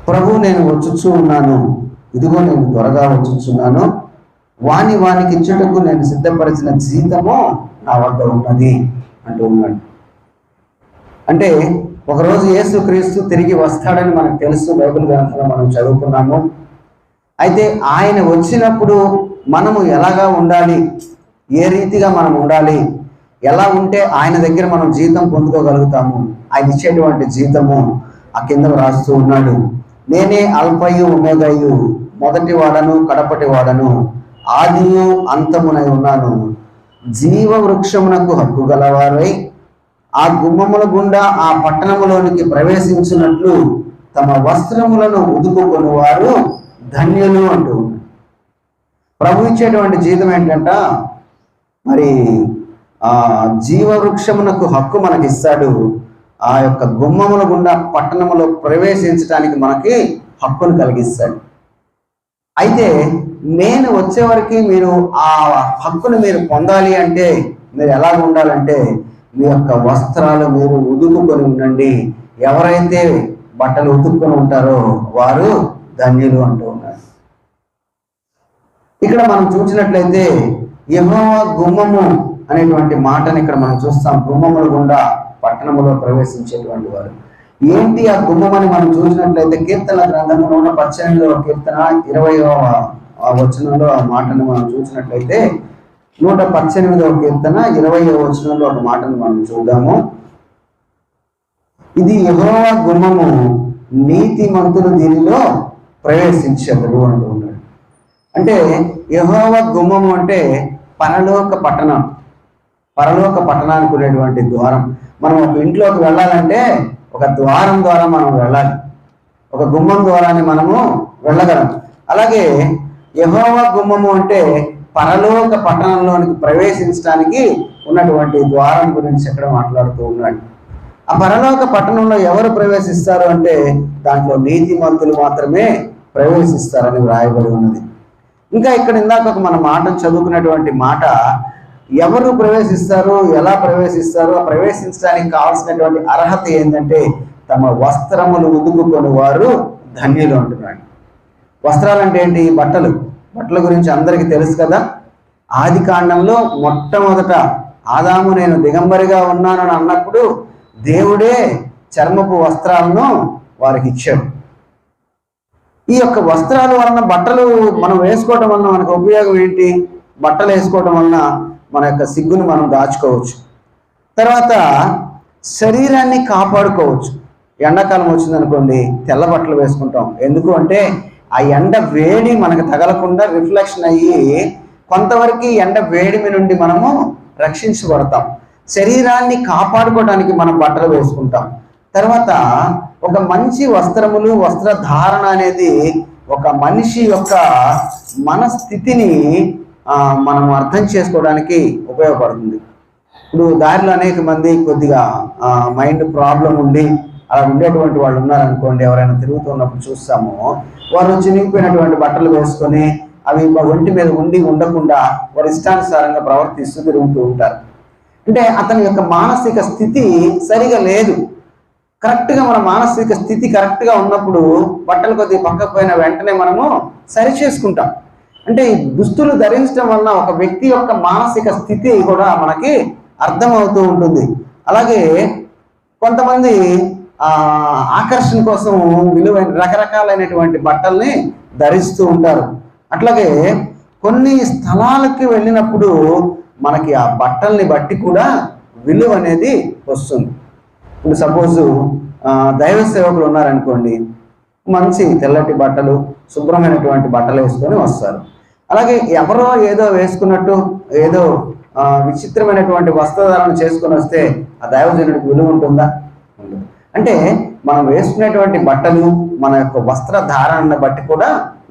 ప్రభు నేను వచ్చుచూ ఉన్నాను, ఇదిగో నేను త్వరగా వచ్చుచున్నాను, వానికి ఇచ్చుటకు నేను సిద్ధపరిచిన జీతము నా వద్ద ఉన్నది అంటూ ఉన్నాడు. అంటే ఒకరోజు యేసుక్రీస్తు తిరిగి వస్తాడని మనకు తెలుసు, బైబిల్ గ్రంథంలో మనం చదువుకున్నాము. అయితే ఆయన వచ్చినప్పుడు మనము ఎలాగా ఉండాలి, ఏ రీతిగా మనం ఉండాలి, ఎలా ఉంటే ఆయన దగ్గర మనం జీతం పొందుకోగలుగుతాము, ఆయన ఇచ్చేటువంటి జీతము ఆ కింద రాస్తూ ఉన్నాడు. నేనే అల్ఫయు ఒమేగయు, మొదటి వాడను కడపటి వాడను, ఆదియు అంతమునై ఉన్నాను. జీవ వృక్షమునకు హక్కు గలవారై ఆ గుమ్మముల గుండా ఆ పట్టణములోనికి ప్రవేశించినట్లు తమ వస్త్రములను ఉదుకుకొని వారు ధన్యులు అంటూ ఉన్నాడు. ప్రభు ఇచ్చేటువంటి జీతం ఏంటంట, మరి ఆ జీవవృక్షమునకు హక్కు మనకి ఇస్తాడు. ఆ యొక్క గుమ్మముల గుండా పట్టణములో ప్రవేశించడానికి మనకి హక్కును కలిగిస్తాడు. అయితే నేను వచ్చేవరకు మీరు ఆ హక్కును మీరు పొందాలి అంటే మీరు ఎలా ఉండాలంటే మీ యొక్క వస్త్రాలు మీరు ఉదుకుకొని ఉండండి. ఎవరైతే బట్టలు ఉతుక్కొని ఉంటారో వారు ధన్యులు అంటూ ఉన్నారు. ఇక్కడ మనం చూసినట్లయితే యెహోవా గుమ్మము అనేటువంటి మాటని ఇక్కడ మనం చూస్తాం. గుమ్మముల గుండా పట్టణములో ప్రవేశించేటువంటి వారు ఏంటి ఆ గుమ్మం అని మనం చూసినట్లయితే కీర్తన గ్రంథము 118వ కీర్తన 20వ వచనంలో ఆ మాటను మనం చూసినట్లయితే 118వ కీర్తన 20వ వచనంలో ఒక మాటను మనం చూద్దాము. ఇది యెహోవా గుమ్మము, నీతిమంతులు దీనిలో ప్రవేశించెదరు అంటూ ఉన్నాడు. అంటే యెహోవా గుమ్మము అంటే పరలోక పట్టణం, పరలోక పట్టణానికి ఉండేటువంటి ద్వారం. మనం ఒక ఇంట్లోకి వెళ్ళాలంటే ఒక ద్వారం ద్వారా మనం వెళ్ళాలి, ఒక గుమ్మం ద్వారానే మనము వెళ్ళగలం. అలాగే యెహోవా గుమ్మము అంటే పరలోక పట్టణంలోనికి ప్రవేశించడానికి ఉన్నటువంటి ద్వారం గురించి ఇక్కడ మాట్లాడుతూ ఉన్నాడు. ఆ పరలోక పట్టణంలో ఎవరు ప్రవేశిస్తారు అంటే దాంట్లో నీతిమంతులు మాత్రమే ప్రవేశిస్తారని వ్రాయబడి ఉన్నది. ఇంకా ఇక్కడ ఇందాక మన మాట చదువుకున్నటువంటి మాట, ఎవరు ప్రవేశిస్తారు, ఎలా ప్రవేశిస్తారు, ఆ ప్రవేశించడానికి కావాల్సినటువంటి అర్హత ఏంటంటే తమ వస్త్రములు ఉదుకుకొని వారు ధన్యులు అంటున్నాడు. వస్త్రాలు అంటే ఏంటి? బట్టలు. బట్టల గురించి అందరికీ తెలుసు కదా. ఆది కాండంలో మొట్టమొదట ఆదాము నేను దిగంబరిగా ఉన్నానని అన్నప్పుడు దేవుడే చర్మపు వస్త్రాలను వారికి ఇచ్చాడు. ఈ యొక్క వస్త్రాల వలన, బట్టలు మనం వేసుకోవటం వలన మనకు ఉపయోగం ఏంటి? బట్టలు వేసుకోవటం వలన మన యొక్క సిగ్గును మనం దాచుకోవచ్చు. తర్వాత శరీరాన్ని కాపాడుకోవచ్చు. ఎండాకాలం వచ్చిందనుకోండి తెల్ల బట్టలు వేసుకుంటాం. ఎందుకు అంటే ఆ ఎండ వేడి మనకు తగలకుండా రిఫ్లెక్షన్ అయ్యి కొంతవరకు ఎండ వేడిమి నుండి మనము రక్షించబడతాం. శరీరాన్ని కాపాడుకోవడానికి మనం బట్టలు వేసుకుంటాం. తర్వాత ఒక మంచి వస్త్రములు, వస్త్రధారణ అనేది ఒక మనిషి యొక్క మనస్థితిని మనం అర్థం చేసుకోవడానికి ఉపయోగపడుతుంది. ఇప్పుడు దారిలో అనేక మంది కొద్దిగా మైండ్ ప్రాబ్లం ఉండి అలా ఉండేటువంటి వాళ్ళు ఉన్నారనుకోండి, ఎవరైనా తిరుగుతున్నప్పుడు చూస్తాము, వారు చినిగిపోయినటువంటి బట్టలు వేసుకొని అవి ఒంటి మీద ఉండకుండా వారి ఇష్టానుసారంగా ప్రవర్తిస్తూ తిరుగుతూ ఉంటారు. అంటే అతని యొక్క మానసిక స్థితి సరిగా లేదు. కరెక్ట్గా మన మానసిక స్థితి కరెక్ట్గా ఉన్నప్పుడు బట్టలు కొద్దిగా పక్కపోయిన వెంటనే మనము సరి చేసుకుంటాం. అంటే ఈ దుస్తులు ధరించడం వలన ఒక వ్యక్తి యొక్క మానసిక స్థితి కూడా మనకి అర్థమవుతూ ఉంటుంది. అలాగే కొంతమంది ఆకర్షణ కోసం విలువైన రకరకాలైనటువంటి బట్టల్ని ధరిస్తూ ఉంటారు. అట్లాగే కొన్ని స్థలాలకి వెళ్ళినప్పుడు మనకి ఆ బట్టల్ని బట్టి కూడా విలువ అనేది వస్తుంది. ఇప్పుడు సపోజు దైవ సేవకులు ఉన్నారనుకోండి, మంచి తెల్లటి బట్టలు, శుభ్రమైనటువంటి బట్టలు వేసుకొని వస్తారు. అలాగే ఎవరో ఏదో వేసుకున్నట్టు ఏదో విచిత్రమైనటువంటి వస్త్రధారణ చేసుకొని వస్తే ఆ దైవజనుడికి విలువ ఉంటుందా? ఉండదు. అంటే మనం వేసుకునేటువంటి బట్టలు, మన యొక్క వస్త్రధారణను బట్టి కూడా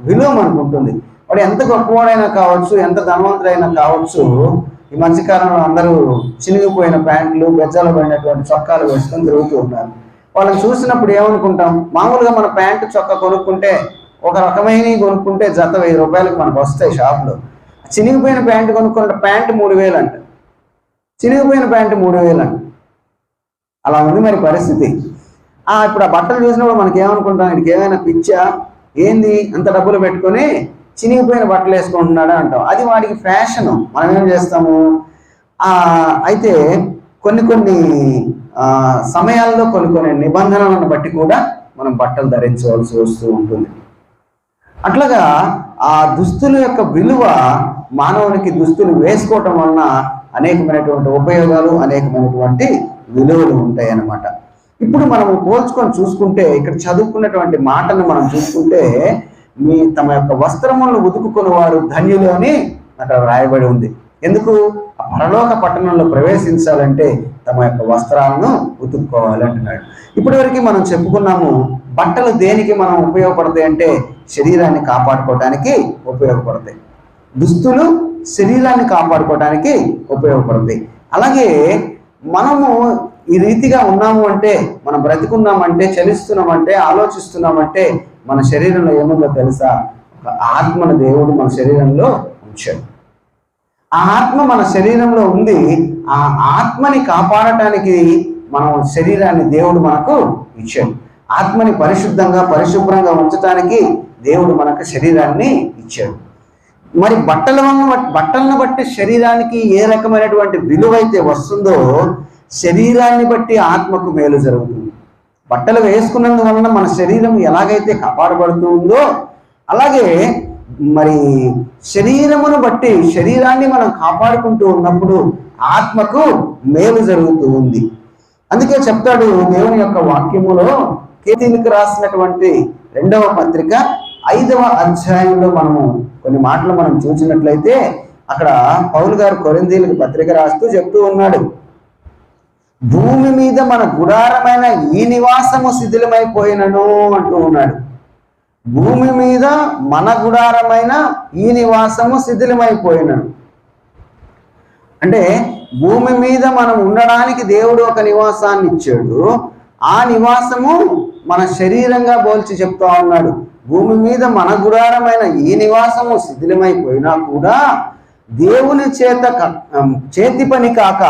విలువ మనకు ఉంటుంది. వాడు ఎంత గొప్పవాడైనా కావచ్చు, ఎంత ధనవంతుడైనా కావచ్చు, ఈ మధ్యకాలంలో అందరూ చినిగిపోయిన ప్యాంట్లు, బెజ్జాలు పడినటువంటి చొక్కాలు వేసుకొని తిరుగుతూ ఉన్నారు. వాళ్ళని చూసినప్పుడు ఏమనుకుంటాం? మామూలుగా మన ప్యాంటు చొక్కా కొనుక్కుంటే, ఒక రకమైన కొనుక్కుంటే జత 1000 రూపాయలకు మనకు వస్తాయి షాప్లో. చినిగిపోయిన ప్యాంటు కొనుక్కుంటే ప్యాంటు 3000 అంట, చినిగిపోయిన ప్యాంటు 3000 అంట. అలా ఉంది మరి పరిస్థితి. ఇప్పుడు ఆ బట్టలు చూసినప్పుడు మనకి ఏమనుకుంటాం, వీడికి ఏమైనా పిచ్చా ఏంది అంత డబ్బులు పెట్టుకొని చినిగిపోయిన బట్టలు వేసుకుంటున్నాడు అంటాం. అది వాడికి ఫ్యాషను. మనం ఏం చేస్తాము, అయితే కొన్ని కొన్ని సమయాల్లో కొన్ని నిబంధనలను బట్టి కూడా మనం బట్టలు ధరించవలసి వస్తూ ఉంటుంది. అట్లాగా ఆ దుస్తుల యొక్క విలువ మానవునికి దుస్తులు వేసుకోవటం వలన అనేకమైనటువంటి ఉపయోగాలు, అనేకమైనటువంటి విలువలు ఉంటాయి అన్నమాట. ఇప్పుడు మనం పోల్చుకొని చూసుకుంటే ఇక్కడ చదువుకున్నటువంటి మాటను మనం చూసుకుంటే, తమ యొక్క వస్త్రములను ఉతుకుకుని వారు ధన్యులు అని అక్కడ రాయబడి ఉంది. ఎందుకు? ఆ పరలోక పట్టణంలో ప్రవేశించాలంటే తమ యొక్క వస్త్రాలను ఉతుక్కోవాలి అంటున్నాడు. ఇప్పటి వరకు మనం చెప్పుకున్నాము, బట్టలు దేనికి మనం ఉపయోగపడతాయి అంటే శరీరాన్ని కాపాడుకోవడానికి ఉపయోగపడతాయి. దుస్తులు శరీరాన్ని కాపాడుకోవడానికి ఉపయోగపడతాయి. అలాగే మనము ఈ రీతిగా ఉన్నాము అంటే, మనం బ్రతికున్నామంటే, చలిస్తున్నామంటే, ఆలోచిస్తున్నామంటే మన శరీరంలో ఏముందో తెలుసా? ఒక ఆత్మను దేవుడు మన శరీరంలో ఉంచాడు. ఆ ఆత్మ మన శరీరంలో ఉంది. ఆ ఆత్మని కాపాడటానికి మనం శరీరాన్ని దేవుడు మనకు ఇచ్చాడు. ఆత్మని పరిశుభ్రంగా ఉంచడానికి దేవుడు మనకు శరీరాన్ని ఇచ్చాడు. మరి బట్టలను బట్టి శరీరానికి ఏ రకమైనటువంటి విలువైతే వస్తుందో, శరీరాన్ని బట్టి ఆత్మకు మేలు జరుగుతుంది. బట్టలు వేసుకున్నందువలన మన శరీరం ఎలాగైతే కాపాడబడుతూ ఉందో, అలాగే మరి శరీరమును బట్టి శరీరాన్ని మనం కాపాడుకుంటూ ఉన్నప్పుడు ఆత్మకు మేలు జరుగుతూ ఉంది. అందుకే చెప్తాడు దేవుని యొక్క వాక్యములో, కేతీలకు రాసినటువంటి 2వ పత్రిక 5వ అధ్యాయంలో మనము కొన్ని మాటలు మనం చూసినట్లయితే, అక్కడ పౌలు గారు కొరింథీయులకు పత్రిక రాస్తూ చెప్తూ ఉన్నాడు, భూమి మీద మన గుడారమైన ఈ నివాసము శిథిలమైపోయినను అంటూ ఉన్నాడు. భూమి మీద మన గుడారమైన ఈ నివాసము శిథిలమైపోయినను అంటే, భూమి మీద మనం ఉండడానికి దేవుడు ఒక నివాసాన్ని ఇచ్చాడు. ఆ నివాసము మన శరీరంగా పోల్చి చెప్తా ఉన్నాడు. భూమి మీద మన గుడారమైన ఈ నివాసము శిథిలమైపోయినా కూడా దేవుని చేతి పని కాక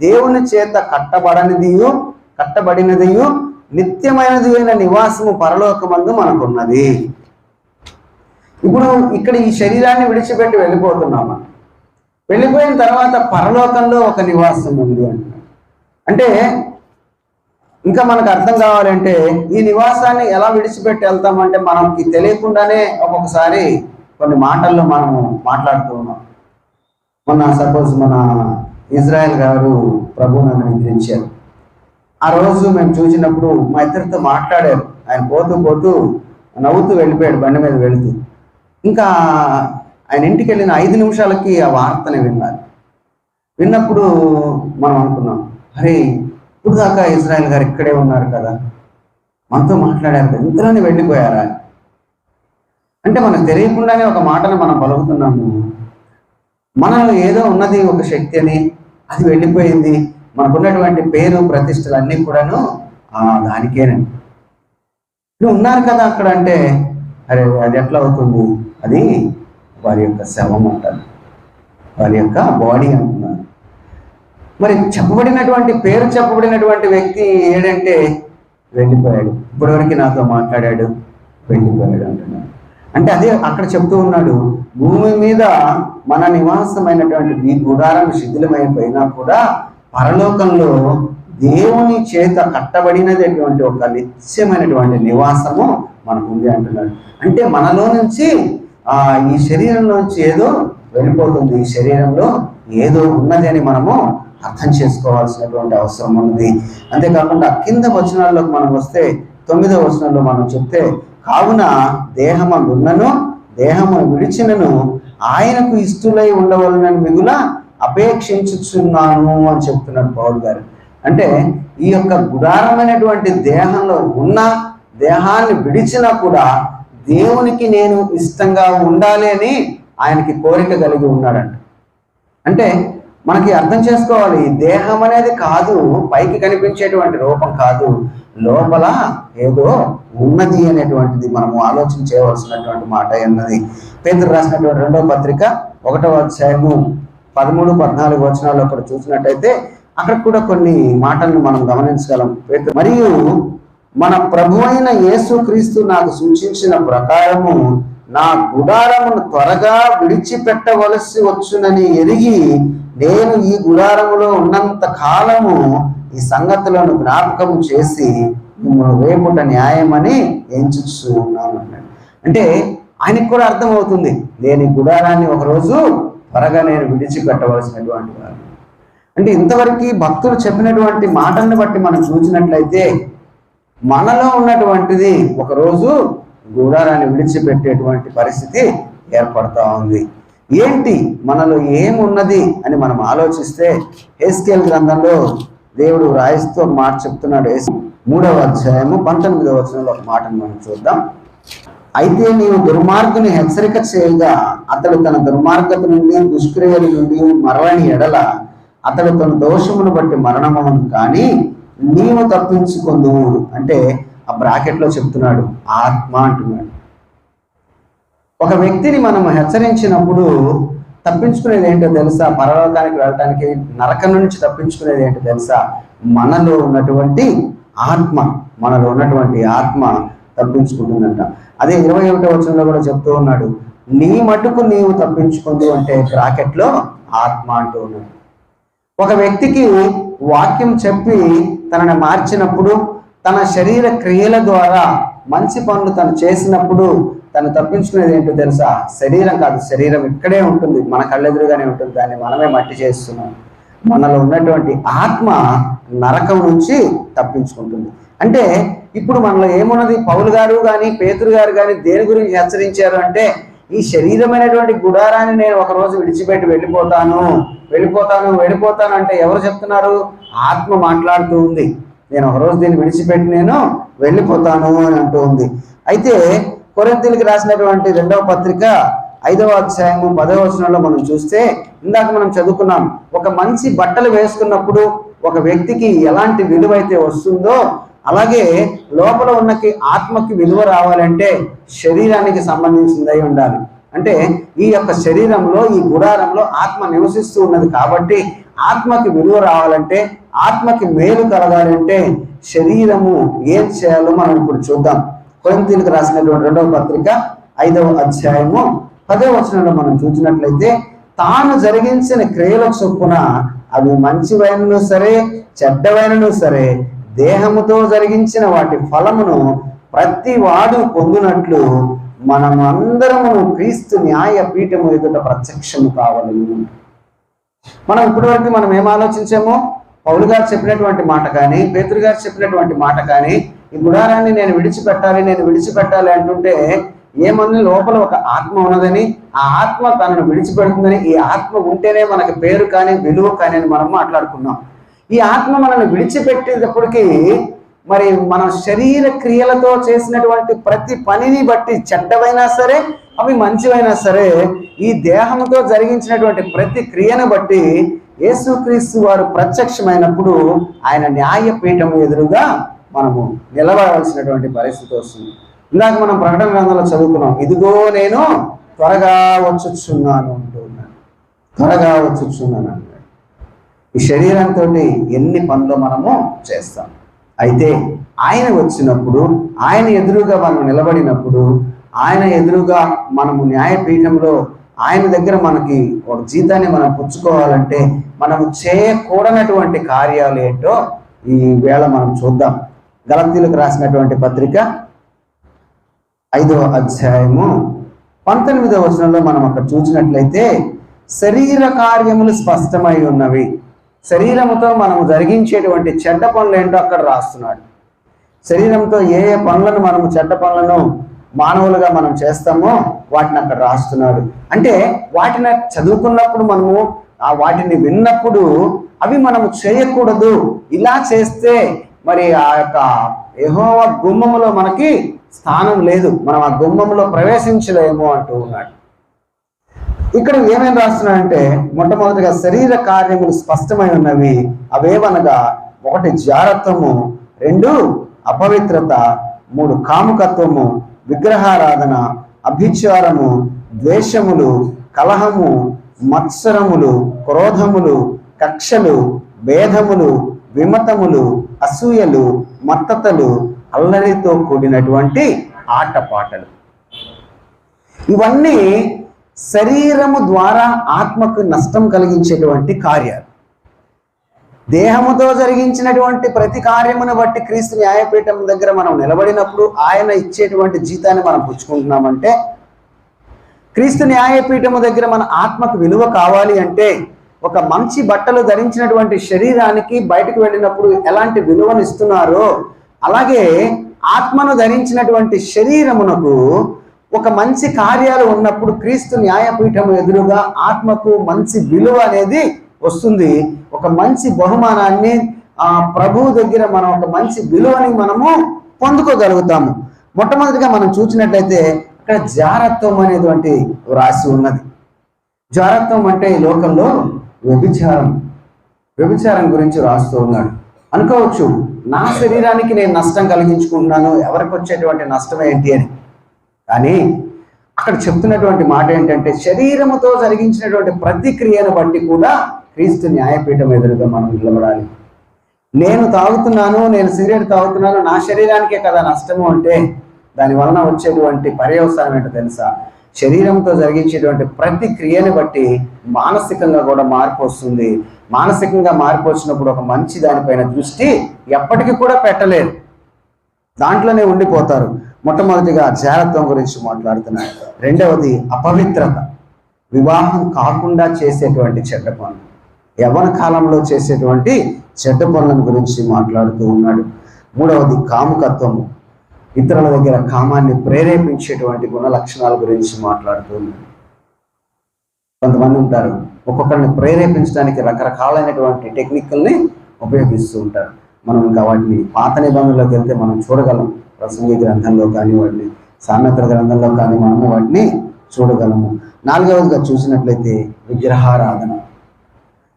దేవుని చేత కట్టబడినదియు నిత్యమైనది అయిన నివాసము పరలోకమందు మనకున్నది. ఇప్పుడు ఇక్కడ ఈ శరీరాన్ని విడిచిపెట్టి వెళ్ళిపోతున్నామా? వెళ్ళిపోయిన తర్వాత పరలోకంలో ఒక నివాసం ఉంది అంటే ఇంకా మనకు అర్థం కావాలంటే, ఈ నివాసాన్ని ఎలా విడిచిపెట్టి వెళ్తామంటే, మనకి తెలియకుండానే ఒక్కొక్కసారి కొన్ని మాటల్లో మనము మాట్లాడుతూ ఉన్నాం. సపోజ్ మన ఇజ్రాయెల్ గారు ప్రభువుని నిద్రించారు. ఆ రోజు మేము చూసినప్పుడు మా ఇద్దరితో మాట్లాడారు. ఆయన పోతూ నవ్వుతూ వెళ్ళిపోయాడు బండి మీద వెళుతూ. ఇంకా ఆయన ఇంటికి వెళ్ళిన 5 నిమిషాలకి ఆ వార్తని విన్నప్పుడు మనం అనుకున్నాం, అరే ఇప్పుడు దాకా ఇజ్రాయెల్ గారు ఇక్కడే ఉన్నారు కదా, మనతో మాట్లాడారు కదా, ఇంతలోనే వెళ్ళిపోయారా అంటే మనకు తెలియకుండానే ఒక మాటను మనం పలుకుతున్నాము. మనలో ఏదో ఉన్నది ఒక శక్తి అని, అది వెళ్ళిపోయింది. మనకున్నటువంటి పేరు ప్రతిష్టలు అన్నీ కూడాను దానికేనండి. ఉన్నారు కదా అక్కడ అంటే, అరే అది ఎట్లా అవుతుంది? అది వారి యొక్క శవం అంటారు, వారి యొక్క బాడీ అంటున్నారు. మరి పేరు చెప్పబడినటువంటి వ్యక్తి ఏడంటే వెళ్ళిపోయాడు. ఇప్పటివరకు నాతో మాట్లాడాడు, వెళ్ళిపోయాడు అంటున్నాడు. అంటే అదే అక్కడ చెప్తూ ఉన్నాడు, భూమి మీద మన నివాసమైనటువంటి ఈ గుడారం శిథిలమైపోయినా కూడా పరలోకంలో దేవుని చేత కట్టబడినటువంటి ఒక నిత్యమైనటువంటి నివాసము మనకు ఉంది అంటున్నాడు. అంటే మనలో నుంచి ఈ శరీరంలోంచి ఏదో వెళ్ళిపోతుంది, ఈ శరీరంలో ఏదో ఉన్నది అని మనము అర్థం చేసుకోవాల్సినటువంటి అవసరం ఉంది. అంతేకాకుండా కింద వచనాల్లోకి మనం వస్తే 9వ వచనంలో మనం చెప్తే, కావున దేహమందున్నను దేహము విడిచినను ఆయనకు ఇష్టలై ఉండవలనని మిగుల అపేక్షించుచున్నాను అని చెప్తున్నాడు పౌలు గారు. అంటే ఈ యొక్క గుడారమైనటువంటి దేహంలో ఉన్న దేహాన్ని విడిచినా కూడా దేవునికి నేను ఇష్టంగా ఉండాలి అని ఆయనకి కోరిక కలిగి ఉన్నాడంట. అంటే మనకి అర్థం చేసుకోవాలి, దేహం అనేది కాదు, పైకి కనిపించేటువంటి రూపం కాదు, లోపల ఏదో ఉన్నది అనేటువంటిది మనము ఆలోచన చేయవలసినటువంటి మాట అన్నది. పేతురు రాసినటువంటి 2వ పత్రిక 1వ అధ్యాయము 13-14 వచనాల్లో కూడా చూసినట్టయితే అక్కడ కూడా కొన్ని మాటలను మనం గమనించగలం. మరియు మన ప్రభు అయిన యేసుక్రీస్తు నాకు సూచించిన ప్రకారము నా గుడారమును త్వరగా విడిచిపెట్టవలసి వచ్చునని ఎరిగి నేను ఈ గుడారములో ఉన్నంత కాలము ఈ సంగతులను జ్ఞాపకం చేసి మిమ్మల్ని రేపుట న్యాయమని ఎంచుచూ ఉన్నాను అన్నాడు. అంటే ఆయనకు కూడా అర్థమవుతుంది, నేను ఈ గుడారాన్ని ఒకరోజు త్వరగా నేను విడిచిపెట్టవలసినటువంటి వారు. అంటే ఇంతవరకు భక్తులు చెప్పినటువంటి మాటలను బట్టి మనం చూసినట్లయితే మనలో ఉన్నటువంటిది ఒకరోజు గుడారాన్ని విడిచిపెట్టేటువంటి పరిస్థితి ఏర్పడతా ఉంది. ఏంటి మనలో ఏమున్నది అని మనం ఆలోచిస్తే హెస్కేల్ గ్రంథంలో దేవుడు రాయిస్తూ ఒక మాట చెప్తున్నాడు. 3వ అధ్యాయము 19వ వచనంలో ఒక మాటను మనం చూద్దాం. అయితే నీవు దుర్మార్గుని హెచ్చరిక చేయగా అతడు తన దుర్మార్గత నుండి దుష్క్రియల నుండి మరవని ఎడల అతడు తన దోషమును బట్టి మరణమును కానీ నీవు తప్పించుకుందువు. అంటే ఆ బ్రాకెట్లో చెప్తున్నాడు ఆత్మ అంటున్నాడు. ఒక వ్యక్తిని మనం హెచ్చరించినప్పుడు తప్పించుకునేది ఏంటో తెలుసా? పరలోకానికి వెళ్ళటానికి, నరకం నుంచి తప్పించుకునేది ఏంటో తెలుసా? మనలో ఉన్నటువంటి ఆత్మ తప్పించుకుంటుందంట. అదే 21వ వచనంలో కూడా చెప్తూ ఉన్నాడు, నీ మటుకు నీవు తప్పించుకుందు అంటే బ్రాకెట్లో ఆత్మ అంటూ ఉన్నాడు. ఒక వ్యక్తికి వాక్యం చెప్పి తనని మార్చినప్పుడు, తన శరీర క్రియల ద్వారా మంచి పనులు తను చేసినప్పుడు తను తప్పించుకునేది ఏంటో తెలుసా? శరీరం కాదు, శరీరం ఇక్కడే ఉంటుంది, మన కళ్ళెదురుగానే ఉంటుంది, దాన్ని మనమే మట్టి చేస్తున్నాం. మనలో ఉన్నటువంటి ఆత్మ నరకం నుంచి తప్పించుకుంటుంది. అంటే ఇప్పుడు మనలో ఏమున్నది? పౌలు గారు కానీ పేతురు గారు కానీ దేని గురించి హెచ్చరించారు అంటే, ఈ శరీరమైనటువంటి గుడారాన్ని నేను ఒకరోజు విడిచిపెట్టి వెళ్ళిపోతాను అంటే ఎవరు చెప్తున్నారు? ఆత్మ మాట్లాడుతూ ఉంది. నేను ఒకరోజు దీన్ని విడిచిపెట్టి నేను వెళ్ళిపోతాను అని అంటూ ఉంది. అయితే కొరింథీయులకు రాసినటువంటి 2వ పత్రిక 5వ అధ్యాయము 10వ వచనంలో మనం చూస్తే, ఇందాక మనం చదువుకున్నాం, ఒక మంచి బట్టలు వేసుకున్నప్పుడు ఒక వ్యక్తికి ఎలాంటి విలువ అయితే వస్తుందో అలాగే లోపల ఉన్నకి ఆత్మకి విలువ రావాలంటే శరీరానికి సంబంధించిందై ఉండాలి. అంటే ఈ యొక్క శరీరంలో, ఈ గుడారంలో ఆత్మ నివసిస్తూ ఉన్నది కాబట్టి ఆత్మకి విలువ రావాలంటే, ఆత్మకి మేలు కలగాలంటే శరీరము ఏం చేయాలో మనం ఇప్పుడు చూద్దాం. కొరింథీయులకు రాసినటువంటి 2వ పత్రిక 5వ అధ్యాయము 10వ వచనంలో మనం చూసినట్లయితే, తాను జరిగించిన క్రియల చొప్పున అవి మంచివైనను సరే చెడ్డవైనను సరే దేహముతో జరిగించిన వాటి ఫలమును ప్రతి వాడు పొందునట్లు మనం అందరము క్రీస్తు న్యాయ పీఠము ఎదుట ప్రత్యక్షము కావాలి. మనం ఇప్పటివరకు మనం ఏం ఆలోచించామో, పౌలు గారు చెప్పినటువంటి మాట కానీ పేతురు గారు చెప్పినటువంటి మాట కానీ, ఈ గుడారాన్ని నేను విడిచిపెట్టాలి అంటుంటే ఏమని లోపల ఒక ఆత్మ ఉన్నదని, ఆ ఆత్మ తనను విడిచిపెడుతుందని, ఈ ఆత్మ ఉంటేనే మనకి పేరు కానీ విలువ కానీ అని మనం మాట్లాడుకున్నాం. ఈ ఆత్మ మనల్ని విడిచిపెట్టేటప్పటికీ మరి మన శరీర క్రియలతో చేసినటువంటి ప్రతి పనిని బట్టి, చెడ్డవైనా సరే అవి మంచివైనా సరే, ఈ దేహంతో జరిగించినటువంటి ప్రతి క్రియను బట్టి యేసుక్రీస్తు వారు ప్రత్యక్షమైనప్పుడు ఆయన న్యాయపీఠం ఎదురుగా మనము నిలబడవలసినటువంటి పరిస్థితి వస్తుంది. ఇందాక మనం ప్రకటన గ్రంథంలో చదువుకున్నాం, ఇదిగో నేను త్వరగా వచ్చుచున్నాను అంటున్నాను. అన్నాడు. ఈ శరీరంతో ఎన్ని పనులు మనము చేస్తాం. అయితే ఆయన వచ్చినప్పుడు, ఆయన ఎదురుగా మనం నిలబడినప్పుడు, ఆయన ఎదురుగా మనము న్యాయపీఠంలో ఆయన దగ్గర మనకి ఒక జీతాన్ని మనం పుచ్చుకోవాలంటే మనము చేయకూడనటువంటి కార్యాలు ఏంటో ఈ వేళ మనం చూద్దాం. గలతీయులకు రాసినటువంటి పత్రిక 5వ అధ్యాయము 19వ వచనంలో మనం అక్కడ చూసినట్లయితే, శరీర కార్యములు స్పష్టమై ఉన్నవి. శరీరముతో మనము జరిగించేటువంటి చెడ్డ పనులు ఏంటో అక్కడ రాస్తున్నాడు. శరీరంతో ఏ ఏ పనులను మనము, చెడ్డ పనులను మానవులుగా మనం చేస్తామో వాటిని అక్కడ రాస్తున్నాడు. అంటే వాటిని చదువుకున్నప్పుడు మనము వాటిని విన్నప్పుడు అవి మనము చేయకూడదు, ఇలా చేస్తే మరి ఆ యొక్క యెహోవా గుమ్మములో మనకి స్థానం లేదు, మనం ఆ గుమ్మంలో ప్రవేశించలేము అంటూ ఉన్నాడు. ఇక్కడ ఏమేమి రాస్తున్నాడంటే, మొట్టమొదటిగా శరీర కార్యములు స్పష్టమై ఉన్నవి. అవేవనగా 1 జారత్వము, 2 అపవిత్రత, 3 కాముకత్వము, విగ్రహారాధన, అభిచారము, ద్వేషములు, కలహము, మత్సరములు, క్రోధములు, కక్షలు, భేదములు, విమతములు, అసూయలు, మత్తతలు, అల్లరితో కూడినటువంటి ఆటపాటలు. ఇవన్నీ శరీరము ద్వారా ఆత్మకు నష్టం కలిగించేటువంటి కార్యాలు. దేహముతో జరిగించినటువంటి ప్రతి కార్యమును బట్టి క్రీస్తు న్యాయపీఠం దగ్గర మనం నిలబడినప్పుడు ఆయన ఇచ్చేటువంటి జీతాన్ని మనం పుచ్చుకుంటున్నామంటే, క్రీస్తు న్యాయపీఠము దగ్గర మన ఆత్మకు విలువ కావాలి అంటే, ఒక మంచి బట్టలు ధరించినటువంటి శరీరానికి బయటకు వెళ్ళినప్పుడు ఎలాంటి విలువను ఇస్తున్నారో, అలాగే ఆత్మను ధరించినటువంటి శరీరమునకు ఒక మంచి కార్యాలు ఉన్నప్పుడు క్రీస్తు న్యాయపీఠము ఎదురుగా ఆత్మకు మంచి విలువ అనేది వస్తుంది. ఒక మంచి బహుమానాన్ని ఆ ప్రభువు దగ్గర మనం ఒక మంచి విలువని మనము పొందుకోగలుగుతాము. మొట్టమొదటిగా మనం చూసినట్లయితే అక్కడ జారత్వం అనేటువంటి రాసి ఉన్నది. జారత్వం అంటే ఈ లోకంలో వ్యభిచారం గురించి రాస్తూ ఉన్నాడు. అనుకోవచ్చు, నా శరీరానికి నేను నష్టం కలిగించుకుంటున్నాను, ఎవరికి వచ్చేటువంటి నష్టం ఏంటి అని. కానీ అక్కడ చెప్తున్నటువంటి మాట ఏంటంటే, శరీరముతో జరిగించినటువంటి ప్రతిక్రియను బట్టి కూడా క్రీస్తు న్యాయపీఠం ఎదురుగా మనం నిలబడాలి. నేను తాగుతున్నాను, నేను సిగరెట్ తాగుతున్నాను, నా శరీరానికే కదా నష్టము అంటే దాని వలన వచ్చేటువంటి పర్యవసానం ఏంటో తెలుసా? శరీరంతో జరిగించేటువంటి ప్రతి క్రియని బట్టి మానసికంగా కూడా మార్పు వస్తుంది. మానసికంగా మార్పు వచ్చినప్పుడు ఒక మంచి దానిపైన దృష్టి ఎప్పటికీ కూడా పెట్టలేరు, దాంట్లోనే ఉండిపోతారు. మొట్టమొదటిగా జారత్వం గురించి మాట్లాడుతున్నాడు. రెండవది అపవిత్రత, వివాహం కాకుండా చేసేటువంటి చెడ్డ పనులు, యవ్వన కాలంలో చేసేటువంటి చెడ్డ పనులను గురించి మాట్లాడుతూ ఉన్నాడు. మూడవది కాముకత్వము, ఇతరుల దగ్గర కామాన్ని ప్రేరేపించేటువంటి గుణ లక్షణాల గురించి మాట్లాడుతూ ఉన్నాడు. కొంతమంది ఉంటారు, ఒక్కొక్కరిని ప్రేరేపించడానికి రకరకాలైనటువంటి టెక్నికల్ని ఉపయోగిస్తూ ఉంటారు. మనం ఇంకా వాటిని పాత నిబంధనలోకి వెళ్తే మనం చూడగలం. ప్రసంగి గ్రంథంలో కానీ వాటిని సామెతల గ్రంథంలో కానీ మనము వాటిని చూడగలము. నాలుగవదిగా చూసినట్లయితే విగ్రహారాధన.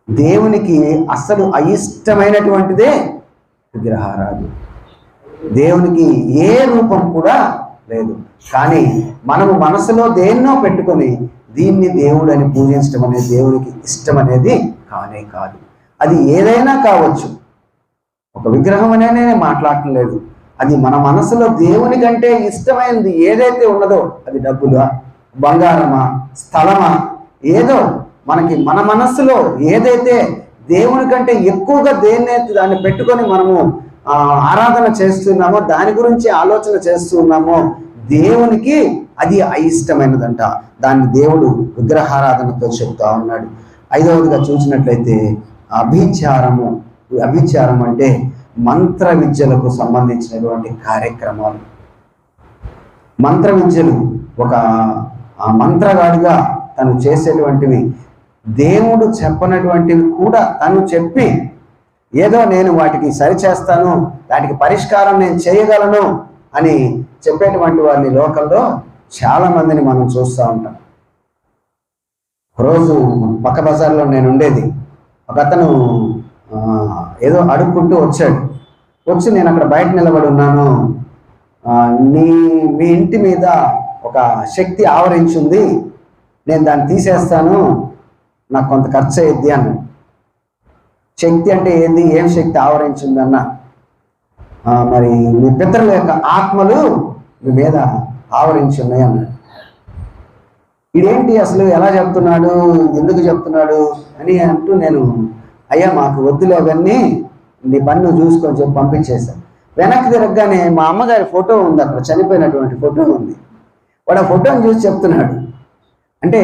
దేవునికి అసలు అయిష్టమైనటువంటిదే విగ్రహారాధన. దేవునికి ఏ రూపం కూడా లేదు. కానీ మనము మనసులో దేన్నో పెట్టుకొని దీన్ని దేవుడు అని పూజించడం అనేది దేవునికి ఇష్టం అనేది కానే కాదు. అది ఏదైనా కావచ్చు. ఒక విగ్రహం అనే నేను మాట్లాడటం లేదు. అది మన మనసులో దేవుని కంటే ఇష్టమైనది ఏదైతే ఉన్నదో, అది డబ్బులా, బంగారమా, స్థలమా, ఏదో మనకి మన మనస్సులో ఏదైతే దేవుని కంటే ఎక్కువగా దాన్ని పెట్టుకొని మనము ఆరాధన చేస్తున్నామో, దాని గురించి ఆలోచన చేస్తున్నామో, దేవునికి అది అయిష్టమైనదంట. దాన్ని దేవుడు విగ్రహారాధనతో చెప్తా ఉన్నాడు. ఐదవదిగా చూసినట్లయితే అభిచారము. అభిచారం అంటే మంత్ర విద్యలకు సంబంధించినటువంటి కార్యక్రమాలు. మంత్ర విద్యలు ఒక మంత్రగాడిగా తను చేసేటువంటివి, దేవుడు చెప్పనటువంటివి కూడా తను చెప్పి ఏదో నేను వాటికి సరిచేస్తాను, వాటికి పరిష్కారం నేను చేయగలను అని చెప్పేటువంటి వారిని లోకంలో చాలా మందిని మనం చూస్తూ ఉంటాం. రోజు పక్క బజార్లో నేను ఉండేది, ఒక అతను ఏదో అడుక్కుంటూ వచ్చాడు. వచ్చి నేను అక్కడ బయట నిలబడి ఉన్నాను, మీ ఇంటి మీద ఒక శక్తి ఆవరించింది, నేను దాన్ని తీసేస్తాను, నాకు కొంత ఖర్చు అయ్యిద్ది అన్నాడు. శక్తి అంటే ఏంది, ఏం శక్తి ఆవరించిందన్న? మరి మీ పితరుల యొక్క ఆత్మలు మీ మీద ఆవరించి ఉన్నాయి అన్నాడు. ఇదేంటి అసలు, ఎలా చెప్తున్నాడు, ఎందుకు చెప్తున్నాడు అని అంటూ నేను, అయ్యా మాకు వద్దులే అవన్నీ, నీ పన్ను చూసుకొని చెప్పి పంపించేశాను. వెనక్కి తిరగగానే మా అమ్మగారి ఫోటో ఉంది అక్కడ, చనిపోయినటువంటి ఫోటో ఉంది. వాడు ఆ ఫోటోని చూసి చెప్తున్నాడు, అంటే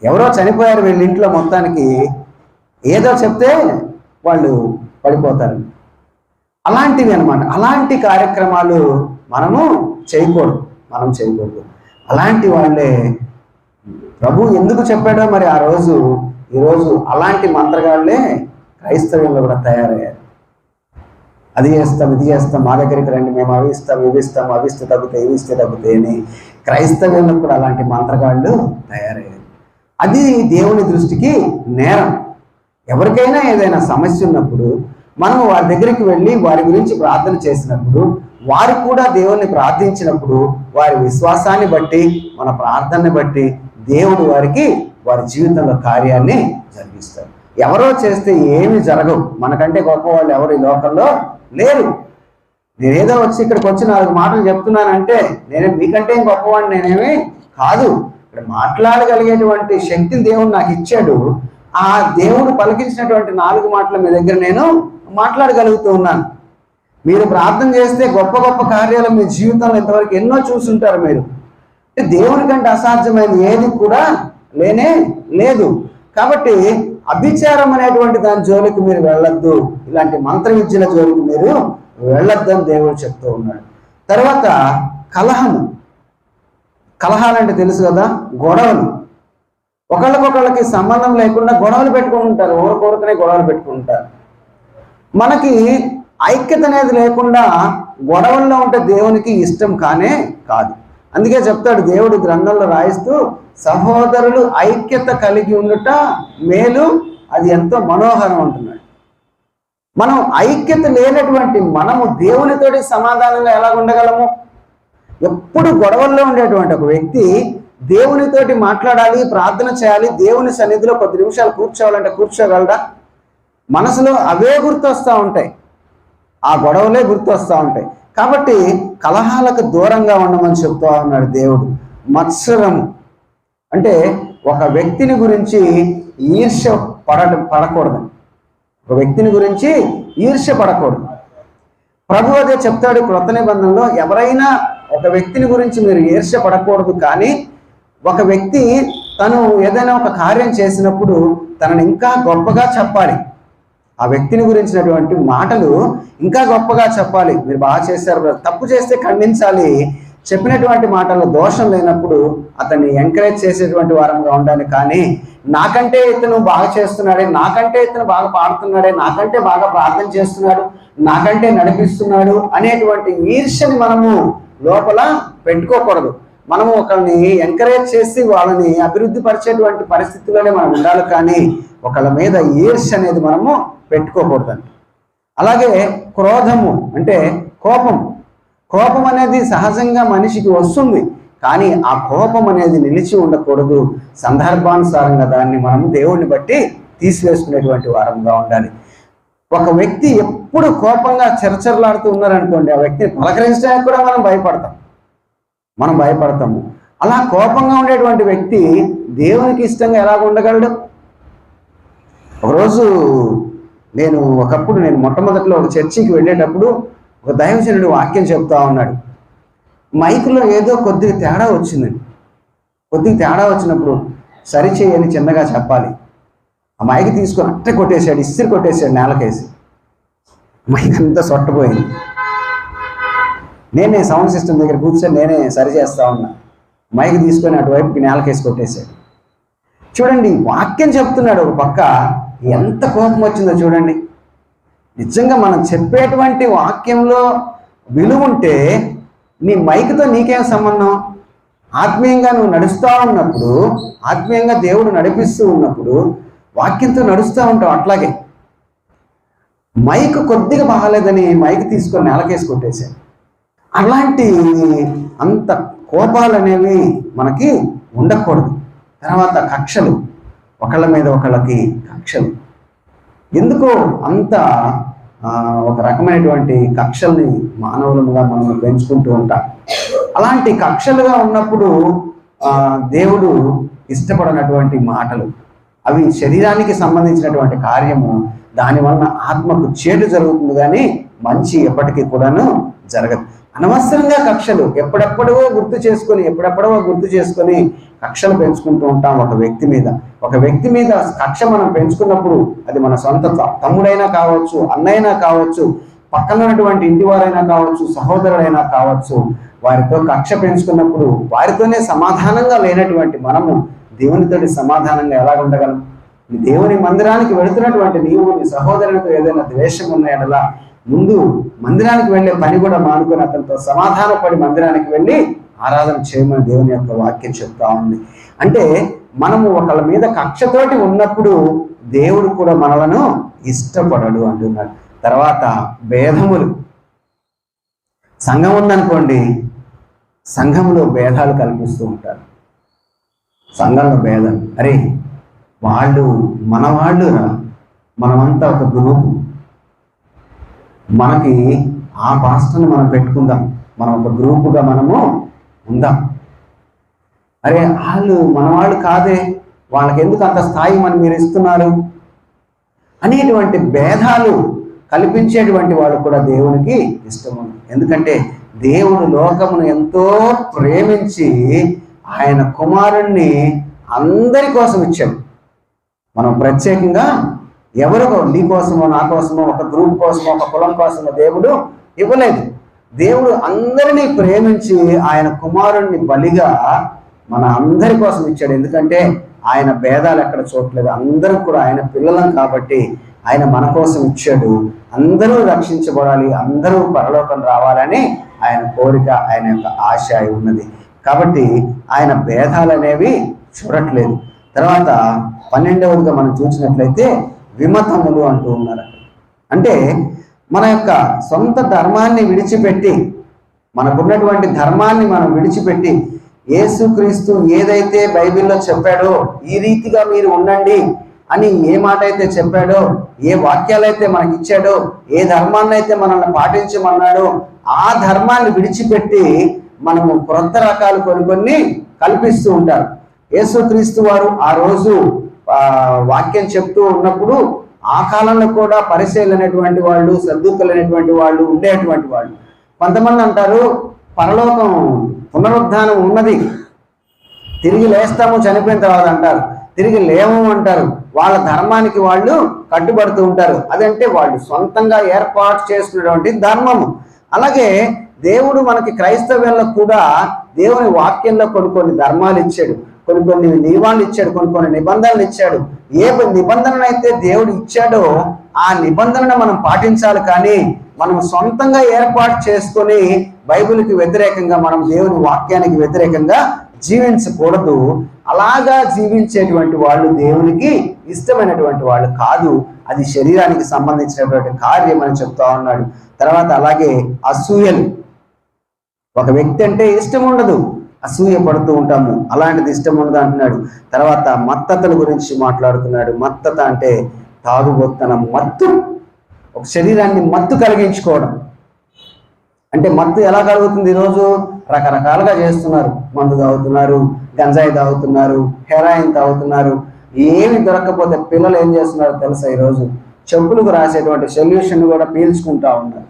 ఎవరో చనిపోయారు వీళ్ళ ఇంట్లో, మొత్తానికి ఏదో చెప్తే వాళ్ళు పడిపోతారు. అలాంటివి అనమాట. అలాంటి కార్యక్రమాలు మనం చేయకూడదు. అలాంటి వాళ్ళే ప్రభు ఎందుకు చెప్పాడో మరి ఆ రోజు, ఈరోజు అలాంటి మంత్రగాళ్ళే క్రైస్తవ్యంలో కూడా తయారయ్యారు. అది చేస్తాం, ఇది చేస్తాం, మా దగ్గరికి రండి, మేము అవి ఇస్తాం, ఇవి ఇస్తాం, అవి ఇస్తే తగ్గుతాయి, ఇవి ఇస్తే తగ్గుతాయి అని క్రైస్తవ్యంలో కూడా అలాంటి మంత్రగాళ్ళు తయారయ్యారు. అది దేవుని దృష్టికి నేరం. ఎవరికైనా ఏదైనా సమస్య ఉన్నప్పుడు మనము వారి దగ్గరికి వెళ్ళి వారి గురించి ప్రార్థన చేసినప్పుడు, వారు కూడా దేవుణ్ణి ప్రార్థించినప్పుడు, వారి విశ్వాసాన్ని బట్టి, మన ప్రార్థనని బట్టి దేవుడు వారికి వారి జీవితంలో కార్యాన్ని జరిగిస్తారు. ఎవరో చేస్తే ఏమి జరగవు. మనకంటే గొప్ప వాళ్ళు ఎవరు ఈ లోకంలో లేరు. నేనేదో వచ్చి ఇక్కడికి వచ్చి 4 మాటలు చెప్తున్నానంటే నేను మీకంటే గొప్పవాడిని నేనేమి కాదు. ఇక్కడ మాట్లాడగలిగేటువంటి శక్తిని దేవుడు నాకు ఇచ్చాడు. ఆ దేవుడు పలికించినటువంటి 4 మాటల మీ దగ్గర నేను మాట్లాడగలుగుతూ ఉన్నాను. మీరు ప్రార్థన చేస్తే గొప్ప గొప్ప కార్యాలు మీ జీవితంలో ఇంతవరకు ఎన్నో చూసుంటారు మీరు. దేవుని కంటే అసాధ్యమైన ఏది కూడా లేనే లేదు. కాబట్టి అభిచారం అనేటువంటి దాని జోలికి మీరు వెళ్ళొద్దు, ఇలాంటి మంత్ర విద్యల జోలికి మీరు వెళ్ళొద్దని దేవుడు చెప్తూ ఉన్నాడు. తర్వాత కలహాలంటే తెలుసు కదా, గొడవలు. ఒకళ్ళకొకళ్ళకి సంబంధం లేకుండా గొడవలు పెట్టుకుంటారు, ఊరకొరకనే గొడవలు పెట్టుకుంటారు. మనకి ఐక్యత అనేది లేకుండా గొడవల్లో ఉంటే దేవునికి ఇష్టం కానే కాదు. అందుకే చెప్తాడు దేవుడు గ్రంథంలో రాయిస్తూ, సహోదరులు ఐక్యత కలిగి ఉండుట మేలు, అది ఎంతో మనోహరం అంటున్నాడు. మనం ఐక్యత లేనటువంటి మనము దేవునితోటి సమాధానంగా ఎలా ఉండగలము? ఎప్పుడు గొడవల్లో ఉండేటువంటి ఒక వ్యక్తి దేవునితోటి మాట్లాడాలి, ప్రార్థన చేయాలి, దేవుని సన్నిధిలో కొద్ది నిమిషాలు కూర్చోవాలంటే కూర్చోగలడా? మనసులో అవే గుర్తొస్తూ ఉంటాయి, ఆ గొడవలే గుర్తొస్తూ ఉంటాయి. కాబట్టి కలహాలకు దూరంగా ఉండమని చెప్తా ఉన్నాడు దేవుడు. మత్సరము అంటే ఒక వ్యక్తిని గురించి ఈర్ష్య పడకూడదు. ఒక వ్యక్తిని గురించి ఈర్ష్య పడకూడదు. ప్రభు అదే చెప్తాడు క్రొత్త నిబంధనలో, ఎవరైనా ఒక వ్యక్తిని గురించి మీరు ఈర్ష్య పడకూడదు. కానీ ఒక వ్యక్తి తను ఏదైనా ఒక కార్యం చేసినప్పుడు తనని ఇంకా గొప్పగా చెప్పాలి. ఆ వ్యక్తిని గురించినటువంటి మాటలు ఇంకా గొప్పగా చెప్పాలి. మీరు బాగా చేశారు, తప్పు చేస్తే ఖండించాలి. చెప్పినటువంటి మాటల్లో దోషం లేనప్పుడు అతన్ని ఎంకరేజ్ చేసేటువంటి వారంగా ఉండాలి. కానీ నాకంటే ఇతను బాగా చేస్తున్నాడే, నాకంటే ఇతను బాగా పాడుతున్నాడే, నాకంటే బాగా ప్రార్థన చేస్తున్నాడు, నాకంటే నడిపిస్తున్నాడు అనేటువంటి ఈర్ష్యని మనము లోపల పెట్టుకోకూడదు. మనము ఒకరిని ఎంకరేజ్ చేసి వాళ్ళని అభివృద్ధి పరిచేటువంటి పరిస్థితుల్లోనే మనం ఉండాలి. కానీ ఒకళ్ళ మీద ఈర్ష్య అనేది మనము పెట్టుకోకూడదండి. అలాగే క్రోధము అంటే కోపం అనేది సహజంగా మనిషికి వస్తుంది. కానీ ఆ కోపం అనేది నిలిచి ఉండకూడదు. సందర్భానుసారంగా దాన్ని మనం దేవుడిని బట్టి తీసివేసుకునేటువంటి వారంగా ఉండాలి. ఒక వ్యక్తి ఎప్పుడు కోపంగా చెరచెరలాడుతూ ఉన్నారనుకోండి, ఆ వ్యక్తిని పలకరించడానికి కూడా మనం భయపడతాము. అలా కోపంగా ఉండేటువంటి వ్యక్తి దేవునికి ఇష్టంగా ఎలా ఉండగలడు? ఒకరోజు ఒకప్పుడు నేను మొట్టమొదటిలో ఒక చర్చికి వెళ్ళేటప్పుడు ఒక దైవజనుడు వాక్యం చెప్తా ఉన్నాడు. మైకులో ఏదో కొద్దిగా తేడా వచ్చిందండి. కొద్దిగా తేడా వచ్చినప్పుడు సరిచేయని చిన్నగా చెప్పాలి. ఆ మైక్ తీసుకొని అట్టే కొట్టేశాడు, ఇస్త్రీ కొట్టేశాడు నేలకేసి. మైక్ అంతా సొట్టపోయింది. నేనే సౌండ్ సిస్టమ్ దగ్గర కూర్చొని నేనే సరి చేస్తా ఉన్నా. మైక్ తీసుకొని అటువైపుకి నేలకేసి కొట్టేశాడు. చూడండి, వాక్యం చెప్తున్నాడు ఒక పక్క, ఎంత కోపం వచ్చిందో చూడండి. నిజంగా మనం చెప్పేటువంటి వాక్యంలో విలువ ఉంటే నీ మైక్తో నీకేం సంబంధం? ఆత్మీయంగా నువ్వు నడుస్తూ ఉన్నప్పుడు, ఆత్మీయంగా దేవుడు నడిపిస్తూ ఉన్నప్పుడు వాక్యంతో నడుస్తూ ఉంటావు. అట్లాగే మైక్ కొద్దిగా బాగాలేదని మైక్ తీసుకొని నేలకేసి కొట్టేశాడు. అలాంటి అంత కోపాలు అనేవి మనకి ఉండకూడదు. తర్వాత కక్షలు, ఒకళ్ళ మీద ఒకళ్ళకి కక్షలు. ఎందుకో అంత ఒక రకమైనటువంటి కక్షల్ని మానవులుగా మనం పెంచుకుంటూ ఉంటాం. అలాంటి కక్షలుగా ఉన్నప్పుడు దేవుడు ఇష్టపడినటువంటి మాటలు అవి శరీరానికి సంబంధించినటువంటి కార్యము, దానివల్ల ఆత్మకు చేటు జరుగుతుంది, కానీ మంచి ఎప్పటికీ కూడాను జరగదు. అనవసరంగా కక్షలు ఎప్పుడెప్పుడో గుర్తు చేసుకొని కక్షలు పెంచుకుంటూ ఉంటాం. ఒక వ్యక్తి మీద కక్ష మనం పెంచుకున్నప్పుడు అది మన సొంత తమ్ముడైనా కావచ్చు, అన్నైనా కావచ్చు, పక్కన ఉన్నటువంటి ఇంటి వారైనా కావచ్చు, సహోదరుడైనా కావచ్చు, వారితో కక్ష పెంచుకున్నప్పుడు వారితోనే సమాధానంగా లేనటువంటి మనము దేవునితోటి సమాధానంగా ఎలా ఉండగలం? దేవుని మందిరానికి వెళుతున్నటువంటి నీవు నీ సహోదరునితో ఏదైనా ద్వేషం ఉన్నాయనలా ముందు మందిరానికి వెళ్ళే పని కూడా మానుకొని అతనితో సమాధానపడి మందిరానికి వెళ్ళి ఆరాధన చేయమని దేవుని యొక్క వాక్యం చెప్తా ఉంది. అంటే మనము ఒకళ్ళ మీద కక్షతోటి ఉన్నప్పుడు దేవుడు కూడా మనలను ఇష్టపడడు అంటున్నాడు. తర్వాత భేదములు. సంఘం ఉందనుకోండి, సంఘంలో భేదాలు కల్పిస్తూ ఉంటారు. సంఘంలో భేదాలు, అరే వాళ్ళు మనవాళ్ళు రా, మనమంతా ఒక గ్రూపు, మనకి ఆ పాస్టర్ని మనం పెట్టుకుందాం, మనం ఒక గ్రూపుగా మనము ఉందాం. అరే వాళ్ళు మన వాళ్ళు కాదే, వాళ్ళకి ఎందుకు అంత స్థాయి మీరు ఇస్తున్నారు అనేటువంటి భేదాలు కల్పించేటువంటి వాళ్ళు కూడా దేవునికి ఇష్టము. ఎందుకంటే దేవుడు లోకమును ఎంతో ప్రేమించి ఆయన కుమారుణ్ణి అందరి కోసం ఇచ్చాడు. మనం ప్రత్యేకంగా ఎవరికో నీ కోసమో నా కోసమో ఒక గ్రూప్ కోసమో ఒక కులం కోసమో దేవుడు ఇవ్వలేదు. దేవుడు అందరినీ ప్రేమించి ఆయన కుమారుణ్ణి బలిగా మన అందరి కోసం ఇచ్చాడు. ఎందుకంటే ఆయన భేదాలు ఎక్కడ చూడలేదు, అందరూ కూడా ఆయన పిల్లలం కాబట్టి ఆయన మన కోసం ఇచ్చాడు. అందరూ రక్షించబడాలి, అందరూ పరలోకం రావాలని ఆయన కోరిక, ఆయన యొక్క ఆశ ఉన్నది. కాబట్టి ఆయన భేదాలు అనేవి చూడట్లేదు. తర్వాత 12వదిగా మనం చూసినట్లయితే విమతములు అంటూ ఉన్నారు. అంటే మన యొక్క సొంత ధర్మాన్ని విడిచిపెట్టి, మనకున్నటువంటి ధర్మాన్ని మనం విడిచిపెట్టి యేసుక్రీస్తు ఏదైతే బైబిల్లో చెప్పాడో ఈ రీతిగా మీరు ఉండండి అని ఏ మాట అయితే చెప్పాడో, ఏ వాక్యాలైతే మనకి ఇచ్చాడో, ఏ ధర్మాన్ని అయితే మనల్ని పాటించమన్నాడో ఆ ధర్మాన్ని విడిచిపెట్టి మనము క్రొత్త రకాలు కొన్ని కల్పిస్తూ ఉంటారు. యేసుక్రీస్తు వారు ఆ రోజు వాక్యం చెప్తూ ఉన్నప్పుడు ఆ కాలంలో కూడా పరిసయ్యులు అనేటువంటి వాళ్ళు, సద్దూకలు అనేటువంటి వాళ్ళు ఉండేటువంటి వాళ్ళు. కొంతమంది అంటారు పరలోకం పునరుద్ధానం ఉన్నది, తిరిగి లేస్తాము చనిపోయిన తర్వాత అంటారు, తిరిగి లేము అంటారు. వాళ్ళ ధర్మానికి వాళ్ళు కట్టుబడుతూ ఉంటారు. అదంటే వాళ్ళు సొంతంగా ఏర్పాటు చేసుకున్నటువంటి ధర్మము. అలాగే దేవుడు మనకి క్రైస్తవ్యంలో కూడా దేవుని వాక్యంలో కొన్ని ధర్మాలు ఇచ్చాడు, కొన్ని నియమాలు ఇచ్చాడు, కొన్ని నిబంధనలు ఇచ్చాడు. ఏ నిబంధన అయితే దేవుడు ఇచ్చాడో ఆ నిబంధనను మనం పాటించాలి. కానీ మనం సొంతంగా ఏర్పాటు చేసుకొని బైబిల్కి వ్యతిరేకంగా, మనం దేవుని వాక్యానికి వ్యతిరేకంగా జీవించకూడదు. అలాగా జీవించేటువంటి వాళ్ళు దేవునికి ఇష్టమైనటువంటి వాళ్ళు కాదు. అది శరీరానికి సంబంధించినటువంటి కార్యం అని చెప్తా ఉన్నాడు. తర్వాత అలాగే అసూయలు, ఒక వ్యక్తి అంటే ఇష్టం ఉండదు, అసూయ పడుతూ ఉంటాము, అలాంటిది ఇష్టం ఉండదు అంటున్నాడు. తర్వాత మత్తతల గురించి మాట్లాడుతున్నాడు. మత్తత అంటే తాగుబోత్తనం, మత్తు, ఒక శరీరాన్ని మత్తు కలిగించుకోవడం. అంటే మత్తు ఎలా కలుగుతుంది? ఈరోజు రకరకాలుగా చేస్తున్నారు. మందు తాగుతున్నారు, గంజాయి తాగుతున్నారు, హెరాయిన్ తాగుతున్నారు. ఏమి దొరకకపోతే పిల్లలు ఏం చేస్తున్నారో తెలుసా? ఈరోజు చెప్పులకు రాసేటువంటి సొల్యూషన్ కూడా పీల్చుకుంటా ఉన్నారు.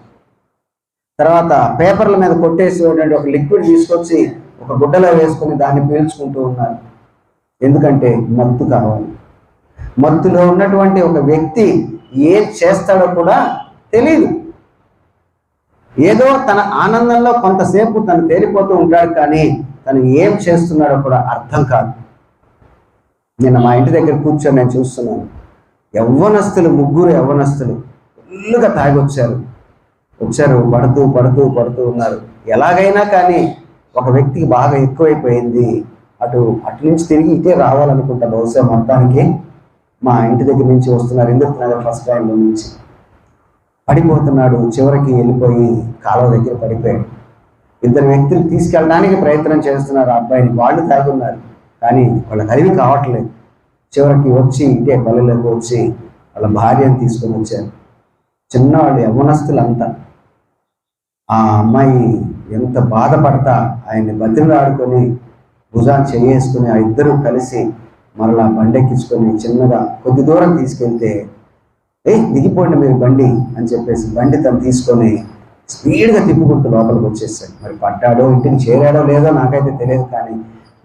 తర్వాత పేపర్ల మీద కొట్టేసేటువంటి ఒక లిక్విడ్ తీసుకొచ్చి ఒక గుడ్డలో వేసుకుని దాన్ని పీల్చుకుంటూ ఉన్నారు. ఎందుకంటే మత్తు కావాలి. మత్తులో ఉన్నటువంటి ఒక వ్యక్తి ఏం చేస్తాడో కూడా తెలియదు. ఏదో తన ఆనందంలో కొంతసేపు తను తేలిపోతూ ఉంటాడు, కానీ తను ఏం చేస్తున్నాడో కూడా అర్థం కాదు. నిన్న మా ఇంటి దగ్గర కూర్చొని నేను చూస్తున్నాను. ముగ్గురు యవ్వనస్తులు ఫుల్లుగా తాగి వచ్చారు. పడుతూ ఉన్నారు. ఎలాగైనా కానీ ఒక వ్యక్తికి బాగా ఎక్కువైపోయింది. అటు నుంచి తిరిగి ఇటే రావాలనుకుంటా బహుశా. మొత్తానికి మా ఇంటి దగ్గర నుంచి వస్తున్నారు, ఇంద్రనగర్ ఫస్ట్ లైన్లో నుంచి. పడిపోతున్నాడు, చివరికి వెళ్ళిపోయి కాలువ దగ్గర పడిపోయాడు. ఇద్దరు వ్యక్తులు తీసుకెళ్ళడానికి ప్రయత్నం చేస్తున్నారు ఆ అబ్బాయిని. వాళ్ళు తాగున్నారు, కానీ వాళ్ళకి అరివి కావట్లేదు. చివరికి వచ్చి ఇటే పల్లెలోకి వచ్చి వాళ్ళ భార్యను తీసుకొని వచ్చారు. చిన్నవాళ్ళు, యవ్వనస్తులంతా. ఆ అమ్మాయి ఎంత బాధపడతా ఆయన్ని బతిమలాడుకొని భుజాన్ని చేసుకుని ఆ ఇద్దరు కలిసి మరలా బండెక్కించుకొని చిన్నగా కొద్ది దూరం తీసుకెళ్తే, దిగిపోండి మీరు బండి అని చెప్పేసి బండి తను తీసుకొని స్పీడ్గా తిప్పుకుంటూ లోపలికి వచ్చేసాడు. మరి పడ్డాడో ఇంటికి చేరాడో లేదో నాకైతే తెలియదు, కానీ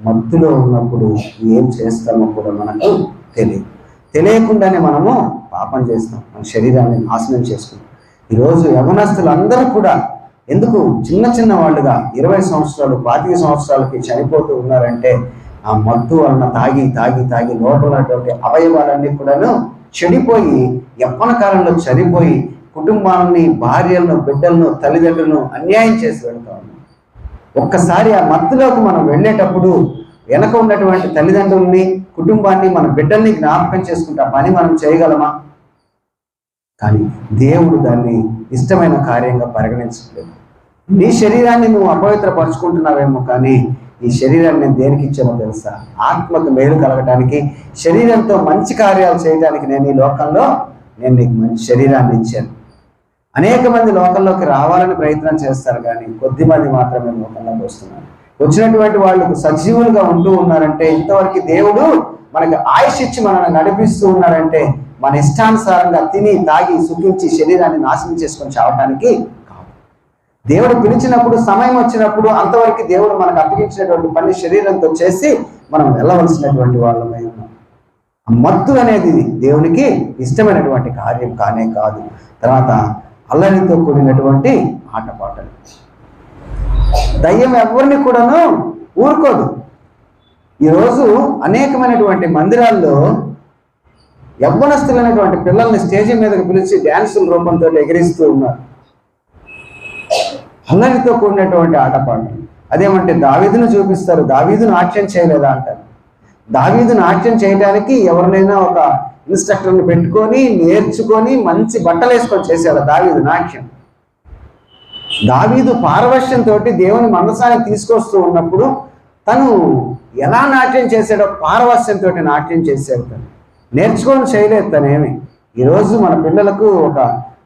మత్తులో ఉన్నప్పుడు ఏం చేస్తామో కూడా మనకు తెలియకుండానే మనము పాపం చేస్తాం, మన శరీరాన్ని నాశనం చేసుకుంటాం. ఈరోజు యవనస్తులందరూ కూడా ఎందుకు చిన్న వాళ్ళుగా 20 సంవత్సరాలు 25 సంవత్సరాలకి చనిపోతూ ఉన్నారంటే ఆ మత్తు వలన తాగి లోపలటువంటి అవయవాలన్నీ కూడాను చెడిపోయి యవ్వన కాలంలో చనిపోయి కుటుంబాలని, భార్యలను, బిడ్డలను, తల్లిదండ్రులను అన్యాయం చేసి వెళ్తా ఉన్నాం. ఒక్కసారి ఆ మత్తులోకి మనం వెళ్ళేటప్పుడు వెనక ఉన్నటువంటి తల్లిదండ్రుల్ని, కుటుంబాన్ని, మన బిడ్డల్ని జ్ఞాపకం చేసుకుంటే ఆ పని మనం చేయగలమా? కానీ దేవుడు దాన్ని ఇష్టమైన కార్యంగా పరిగణించలేదు. నీ శరీరాన్ని నువ్వు అపవిత్రపరుచుకుంటున్నావేమో, కానీ ఈ శరీరాన్ని నేను దేనికి ఇచ్చానో తెలుసా? ఆత్మకు మేలు కలగడానికి, శరీరంతో మంచి కార్యాలు చేయడానికి నేను ఈ లోకంలో నీకు మంచి శరీరాన్ని ఇచ్చాను. అనేక మంది లోకంలోకి రావాలని ప్రయత్నం చేస్తారు, కానీ కొద్ది మంది మాత్రమే లోకంలోకి వస్తున్నారు. వచ్చినటువంటి వాళ్ళు సజీవులుగా ఉంటూ ఉన్నారంటే, ఇంతవరకు దేవుడు మనకి ఆయుష్ ఇచ్చి మనల్ని నడిపిస్తూ ఉన్నారంటే, మన ఇష్టానుసారంగా తిని తాగి సుఖించి శరీరాన్ని నాశనం చేసుకొని చావటానికి కాదు. దేవుడు పిలిచినప్పుడు, సమయం వచ్చినప్పుడు అంతవరకు దేవుడు మనకు అప్పగించినటువంటి పని శరీరంతో చేసి మనం వెళ్ళవలసినటువంటి వాళ్ళమై ఉన్నాం. మత్తు అనేది దేవునికి ఇష్టమైనటువంటి కార్యం కానే కాదు. తర్వాత అల్లరితో కూడినటువంటి ఆటపాటలు. దయ్యం ఎవరిని కూడాను ఊరుకోదు. ఈరోజు అనేకమైనటువంటి మందిరాల్లో యవ్వనస్తులైనటువంటి పిల్లల్ని స్టేజి మీదకి పిలిచి డ్యాన్సుల రూపంతో ఎగిరిస్తూ ఉన్నారు. అల్లరితో కూడినటువంటి ఆటపాటలు. అదేమంటే దావీదును చూపిస్తారు, దావీదు నాట్యం చేయలేదా అంటారు. దావీదు నాట్యం చేయడానికి ఎవరినైనా ఒక ఇన్స్ట్రక్టర్ని పెట్టుకొని నేర్చుకొని మంచి బట్టలు వేసుకొని చేశాడు దావీదు నాట్యం. దావీదు పారవశ్యంతో దేవుని మందసాన్ని తీసుకొస్తూ ఉన్నప్పుడు తను ఎలా నాట్యం చేశాడో పారవశ్యంతో నాట్యం చేశాడు. తను నేర్చుకొని చేయలేదు తనేమి. ఈరోజు మన పిల్లలకు ఒక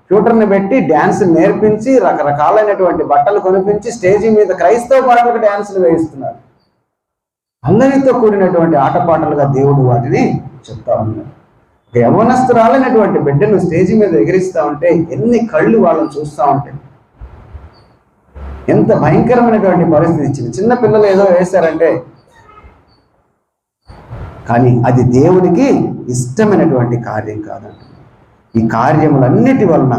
ట్యూటర్ని పెట్టి డ్యాన్సులు నేర్పించి రకరకాలైనటువంటి బట్టలు కొనిపించి స్టేజీ మీద క్రైస్తవ పాటలకు డ్యాన్సులు వేయిస్తున్నారు. అందరితో కూడినటువంటి ఆటపాటలుగా దేవుడు వాటిని చెప్తా ఉన్నాడు. యవ్వనస్తురాలైనటువంటి బిడ్డను స్టేజీ మీద ఎగిరిస్తూ ఉంటే ఎన్ని కళ్ళు వాళ్ళని చూస్తూ ఉంటాయి. ఎంత భయంకరమైనటువంటి పరిస్థితి ఇచ్చింది. చిన్న పిల్లలు ఏదో వేశారంటే, కానీ అది దేవునికి ఇష్టమైనటువంటి కార్యం కాదంట. ఈ కార్యములన్నిటి వలన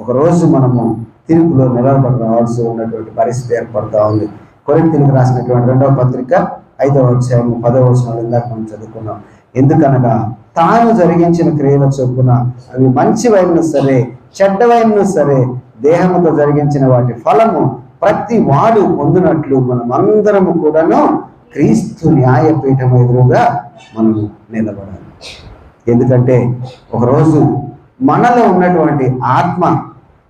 ఒకరోజు మనము తీర్పులో నిలబడి రావాల్సి ఉన్నటువంటి పరిస్థితి ఏర్పడుతూ ఉంది. కొరింథీయులకు రాసినటువంటి 2వ పత్రిక 5వ అధ్యాయం 10వ వచనం ఇందాక మనం చదువుకున్నాం. ఎందుకనగా తాను జరిగించిన క్రియల చొప్పున అవి మంచివైన సరే చెడ్డవైన సరే దేహముతో జరిగించిన వాటి ఫలము ప్రతి వాడు పొందినట్లు మనమందరము కూడాను క్రీస్తు న్యాయపీఠం ఎదురుగా మనం నిలబడాలి. ఎందుకంటే ఒకరోజు మనలో ఉన్నటువంటి ఆత్మ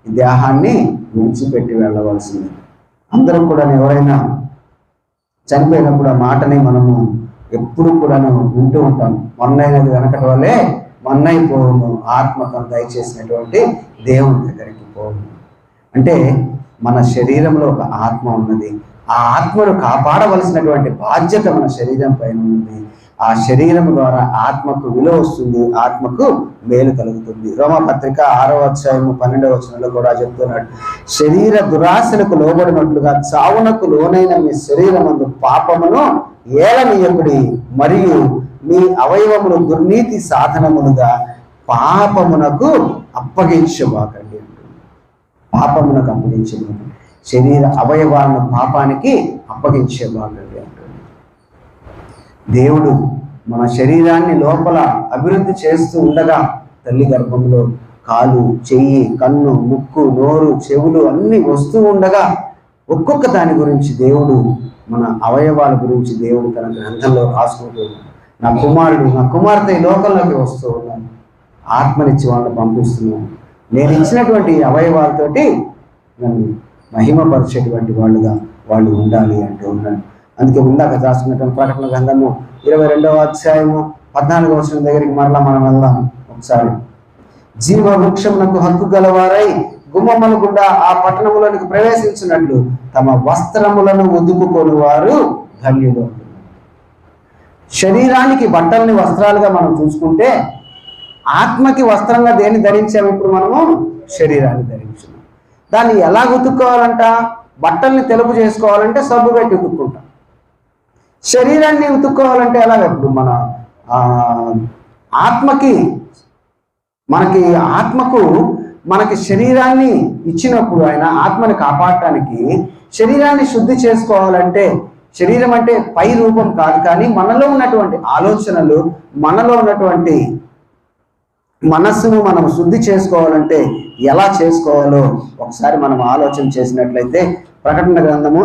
ఈ దేహాన్ని విడిచిపెట్టి వెళ్ళవలసింది. అందరం కూడా ఎవరైనా చనిపోయినప్పుడు ఆ మాటని మనము ఎప్పుడు కూడాను వింటూ ఉంటాం. మొన్నైనది వెనకటి వల్లే మొన్నైపోవును, ఆత్మ తను దయచేసినటువంటి దేవుని దగ్గరికి పోవును. అంటే మన శరీరంలో ఒక ఆత్మ ఉన్నది. ఆ ఆత్మను కాపాడవలసినటువంటి బాధ్యత మన శరీరం పైన ఉంది. ఆ శరీరం ద్వారా ఆత్మకు విలువ వస్తుంది, ఆత్మకు మేలు కలుగుతుంది. రోమపత్రిక 6వ అధ్యాయం 12వ వచనంలో కూడా చెప్తున్నాడు, శరీర దురాశలకు లోబడినట్లుగా చావునకు లోనైన మీ శరీరమందు పాపమును ఏలనీయకుడి, మరియు మీ అవయవములు దుర్నీతి సాధనములుగా పాపమునకు అప్పగించబాకండి. పాపమునకు అప్పగించబాకండి, శరీర అవయవాలను పాపానికి అప్పగించబాకండి అంటుంది. దేవుడు మన శరీరాన్ని లోపల అభివృద్ధి చేస్తూ ఉండగా తల్లి గర్భంలో కాలు, చెయ్యి, కన్ను, ముక్కు, నోరు, చెవులు అన్ని వస్తూ ఉండగా ఒక్కొక్క దాని గురించి దేవుడు, మన అవయవాల గురించి దేవుడు తన గ్రంథంలో రాసుకుంటూ, నా కుమారుడు నా కుమార్తె లోకంలోకి వస్తూ ఉన్నాను, ఆత్మనిచ్చి వాళ్ళని పంపిస్తున్నాను, నేను ఇచ్చినటువంటి అవయవాలతోటి నన్ను మహిమపరిచేటువంటి వాళ్ళుగా వాళ్ళు ఉండాలి అంటూ ఉన్నాను. అందుకే ముందాక రాసుకున్నటువంటి ప్రకటన గ్రంథము 22వ అధ్యాయము 14వ వచనం దగ్గరికి మరలా మనం వెళ్దాం ఒకసారి. జీవ వృక్షమునకు హక్కు గలవారై గుమ్మముల గుండా ఆ పట్టణములోనికి ప్రవేశించినట్లు తమ వస్త్రములను ఉదుపుకొని వారు ధన్యులు. శరీరానికి బట్టల్ని వస్త్రాలుగా మనం చూసుకుంటే, ఆత్మకి వస్త్రంగా దేన్ని ధరించాము? ఇప్పుడు మనము శరీరాన్ని ధరించాము. దాన్ని ఎలా ఉతుక్కోవాలంట? బట్టల్ని తెలుపు చేసుకోవాలంటే సబ్బు పెట్టి ఉతుక్కుంటాం. శరీరాన్ని ఉతుక్కోవాలంటే ఎలాగ? ఇప్పుడు మన ఆత్మకు మనకి శరీరాన్ని ఇచ్చినప్పుడు ఆయన ఆత్మని కాపాడటానికి శరీరాన్ని శుద్ధి చేసుకోవాలంటే, శరీరం అంటే పై రూపం కాదు, కానీ మనలో ఉన్నటువంటి ఆలోచనలు, మనలో ఉన్నటువంటి మనస్సును మనం శుద్ధి చేసుకోవాలంటే ఎలా చేసుకోవాలో ఒకసారి మనం ఆలోచన చేసినట్లయితే ప్రకటన గ్రంథము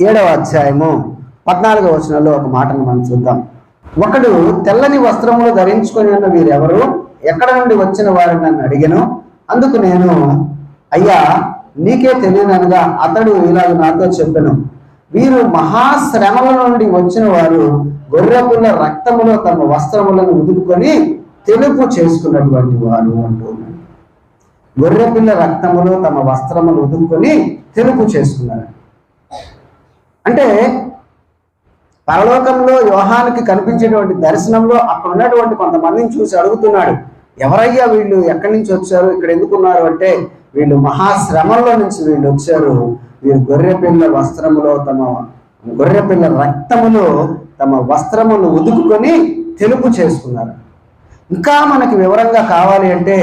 7వ అధ్యాయము 14వ వచనంలో ఒక మాటను మనం చూద్దాం. ఒకడు తెల్లని వస్త్రములు ధరించుకొని ఉన్న వీరెవరు, ఎక్కడ నుండి వచ్చిన వారిని నన్ను అడిగాను. అందుకు నేను, అయ్యా నీకే తెలియననగా అతడు ఇలాగ నాతో చెప్పెను, వీరు మహాశ్రమల నుండి వచ్చిన వారు గొర్రెపిల్ల రక్తములో తమ వస్త్రములను ఉదుపుకొని తెలుపు చేసుకున్నటువంటి వారు అంటున్నాడు. గొర్రెపిల్ల రక్తములో తమ వస్త్రములు ఉదుక్కొని తెలుపు చేసుకున్నారు. అంటే పరలోకంలో యోహానుకి కనిపించేటువంటి దర్శనంలో అక్కడ ఉన్నటువంటి కొంతమందిని చూసి అడుగుతున్నాడు, ఎవరయ్యా వీళ్ళు, ఎక్కడి నుంచి వచ్చారు, ఇక్కడ ఎందుకున్నారు అంటే, వీళ్ళు మహాశ్రమంలో నుంచి వీళ్ళు వచ్చారు. వీరు గొర్రెపిల్ల రక్తములో తమ వస్త్రములు ఉదుకుకొని తెలుపు చేసుకున్నారు. ఇంకా మనకి వివరంగా కావాలి అంటే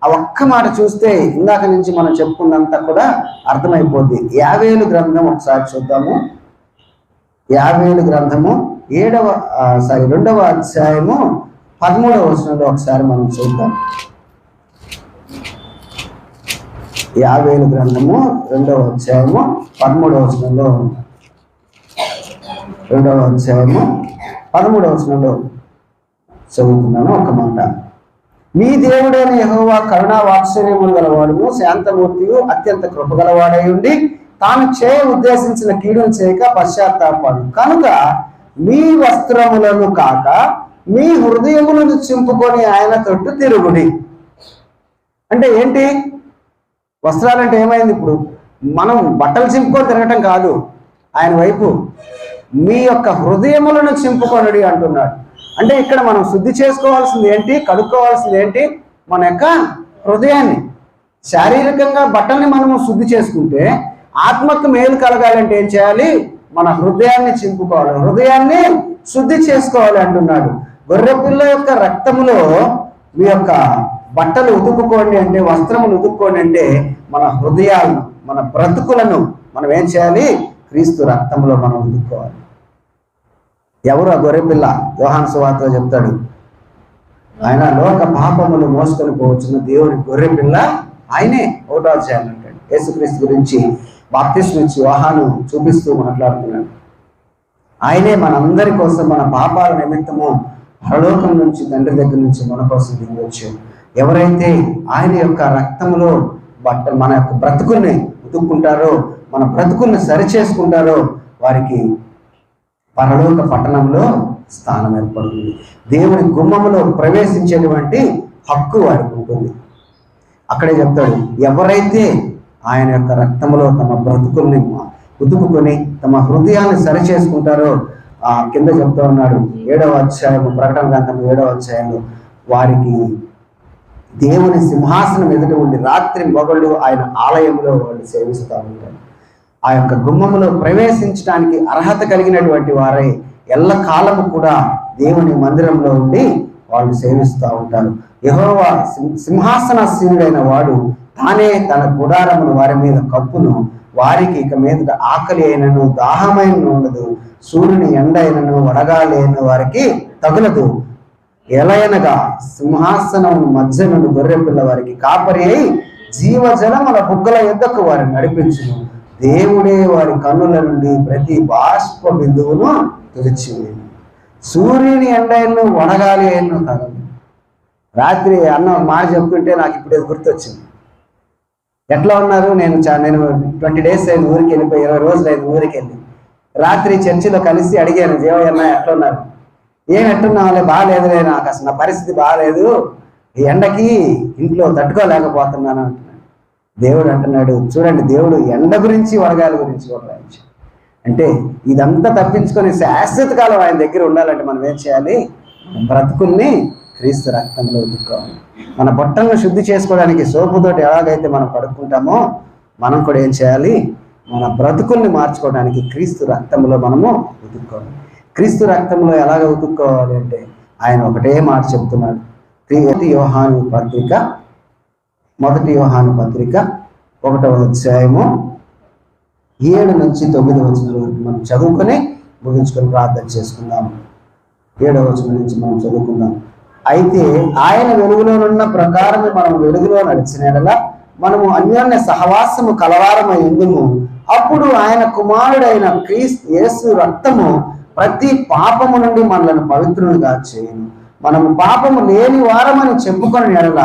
ఆ ఒక్క మాట చూస్తే ఇందాక నుంచి మనం చెప్పుకున్నంత కూడా అర్థమైపోద్ది. యావేలు గ్రంథం ఒకసారి చూద్దాము. యావేలు గ్రంథము 2వ అధ్యాయము 13వ వచనంలో ఒకసారి మనం చూద్దాం. యావేలు గ్రంథము 2వ అధ్యాయము 13వ వచనంలో 2వ అధ్యాయము 13వ వచనంలో చదువుతున్నాను ఒక మాట. మీ దేవుడైన యెహోవా కరుణా వాత్సల్యములు గలవాడును, శాంతమూర్తియు, అత్యంత కృపగలవాడై ఉండి తాను ఉద్దేశించిన కీడును చేయక పశ్చాత్తాపడు. కనుక మీ వస్త్రములను కాక మీ హృదయములను చింపుకొని ఆయన తొట్టు తిరుగుడి. అంటే ఏంటి? వస్త్రాలంటే ఏమైంది? ఇప్పుడు మనం బట్టలు చింపుకొని తిరగటం కాదు, ఆయన వైపు మీ యొక్క హృదయములను చింపుకొనడి అంటున్నాడు. అంటే ఇక్కడ మనం శుద్ధి చేసుకోవాల్సింది ఏంటి? కడుక్కోవాల్సింది ఏంటి? మన యొక్క హృదయాన్ని. శారీరకంగా బట్టల్ని మనము శుద్ధి చేసుకుంటే ఆత్మకు మేలు కలగాలంటే ఏం చేయాలి? మన హృదయాన్ని చింపుకోవాలి, హృదయాన్ని శుద్ధి చేసుకోవాలి అంటున్నాడు. గొర్రెపిల్ల యొక్క రక్తములో మీ యొక్క బట్టలు ఉతుక్కోండి అంటే, వస్త్రములు ఉతుక్కోండి అంటే మన హృదయాలను, మన బ్రతుకులను మనం ఏం చేయాలి? క్రీస్తు రక్తంలో మనం ఉతుక్కోవాలి. ఎవరు ఆ గొర్రెపిల్ల? యోహాను సువార్తలో చెప్తాడు, ఆయన లోక పాపములు మోసుకొని పోవచ్చున్న దేవుని గొర్రెపిల్ల ఆయనే. 1వ అధ్యాయం అంటాడు. యేసుక్రీస్తు గురించి బాప్తిస్మం ఇచ్చి యోహాను చూపిస్తూ మాట్లాడుతున్నాడు. ఆయనే మనందరి కోసం, మన పాపాల నిమిత్తము పరలోకం నుంచి, తండ్రి దగ్గర నుంచి మన కోసం దిగి వచ్చాడు. ఎవరైతే ఆయన యొక్క రక్తంలో మన యొక్క బ్రతుకుల్ని ఉతుక్కుంటారో, మన బ్రతుకుల్ని సరిచేసుకుంటారో వారికి పరలోక పట్టణంలో స్థానం ఏర్పడుతుంది. దేవుని గుమ్మములో ప్రవేశించేటువంటి హక్కు వారికి ఉంటుంది. అక్కడే చెప్తాడు, ఎవరైతే ఆయన యొక్క రక్తములో తమ బ్రతుకుల్ని ఉతుకుకొని తమ హృదయాన్ని సరిచేసుకుంటారో, కింద చెప్తా ఉన్నాడు 7వ అధ్యాయము, ప్రకటన గ్రంథం 7వ అధ్యాయంలో, వారికి దేవుని సింహాసనం ఎదుట ఉండి రాత్రి మొగళ్ళు ఆయన ఆలయంలో వాళ్ళు సేవిస్తూ ఉంటారు. ఆ యొక్క గుమ్మములో ప్రవేశించడానికి అర్హత కలిగినటువంటి వారై ఎల్లకాలము కూడా దేవుని మందిరంలో ఉండి వాళ్ళు సేవిస్తూ ఉంటారు. యెహోవా సింహాసనాసీనుడైన వాడు తానే తన గుడారమును వారి మీద కప్పును. వారికి ఇక మీదట ఆకలి అయినను దాహమైన ఉండదు, సూర్యుని ఎండ అయినను వడగాలి అయిన వారికి తగులదు. ఎలయనగా సింహాసనం మధ్య నుండి గొర్రెపిల్ల వారికి కాపరి అయి జీవజలముల బుగ్గల యొద్దకు వారిని నడిపించును. దేవుడే వారి కన్నుల నుండి ప్రతి బాష్ప బిందువును తుడిచివేయును. సూర్యుని ఎండను వడగాలి అయిన తగదు. రాత్రి అన్న మాట చెప్తుంటే నాకు ఇప్పుడు గుర్తొచ్చింది. ఎట్లా ఉన్నారు? నేను 20 days అయింది ఊరికి వెళ్ళిపోయి, 20 రోజులు అయింది ఊరికి వెళ్ళి. రాత్రి చర్చిలో కలిసి అడిగాను, జీవయ్యన్న ఎట్లా ఉన్నారు? ఎట్టున్నావులే, బాగాలేదులే, నాకు అసలు నా పరిస్థితి బాగాలేదు, ఈ ఎండకి ఇంట్లో తట్టుకోలేకపోతున్నాను అంటున్నాడు. దేవుడు అంటున్నాడు, చూడండి, దేవుడు ఎండ గురించి వడగాలి గురించి కూడా అంటే ఇదంతా తప్పించుకొని శాశ్వత కాలం ఆయన దగ్గర ఉండాలంటే మనం ఏం చేయాలి? బ్రతుకుల్ని క్రీస్తు రక్తంలో ఉతుక్కోవాలి. మన బొట్టలను శుద్ధి చేసుకోవడానికి సోపుతోటి ఎలాగైతే మనం కడుక్కుంటామో, మనం కూడా ఏం చేయాలి? మన బ్రతుకుల్ని మార్చుకోవడానికి క్రీస్తు రక్తంలో మనము ఉతుక్కోవాలి. క్రీస్తు రక్తంలో ఎలాగ ఉతుక్కోవాలి అంటే ఆయన ఒకటే మాట చెప్తున్నాడు. 1 యోహాను పత్రిక 1వ అధ్యాయము 7 నుంచి 9 వచనాల వరకు మనం చదువుకొని ముగించుకొని ప్రార్థన చేసుకుందాం. 7వ వచనం నుంచి మనం చదువుకుందాం. అయితే ఆయన వెలుగులోనున్న ప్రకారమే మనం వెలుగులో నడిచినలా మనము అన్యోన్య సహవాసము కలవారమై ఉందుము. అప్పుడు ఆయన కుమారుడైన క్రీస్తు యేసు రక్తము ప్రతి పాపము నుండి మనలను పవిత్రులుగా చేయను. మనము పాపము లేని వారమని చెప్పుకొని ఎడల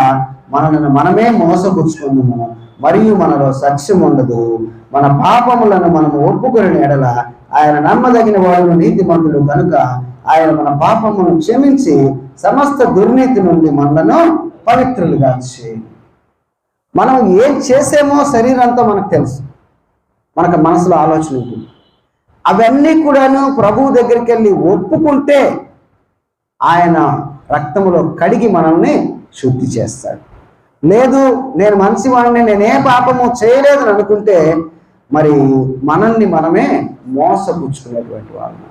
మనలను మనమే మోసపుచ్చుకుందుము, మరియు మనలో సత్యం ఉండదు. మన పాపములను మనము ఒప్పుకొని ఎడల ఆయన నమ్మదగిన వాడు, నీతిమంతుడు కనుక ఆయన మన పాపమును క్షమించి సమస్త దుర్నీతి నుండి మనలను పవిత్రులుగా చేయి. మనం ఏం చేసేమో శరీరంతో మనకు తెలుసు, మనకు మనసులో ఆలోచన ఉంటుంది. అవన్నీ కూడాను ప్రభువు దగ్గరికి వెళ్ళి ఒప్పుకుంటే ఆయన రక్తములో కడిగి మనల్ని శుద్ధి చేస్తాడు. లేదు నేను మంచివాడిని, నేనే పాపము చేయలేదని అనుకుంటే మరి మనల్ని మనమే మోసపుచ్చుకునేటువంటి వాళ్ళు.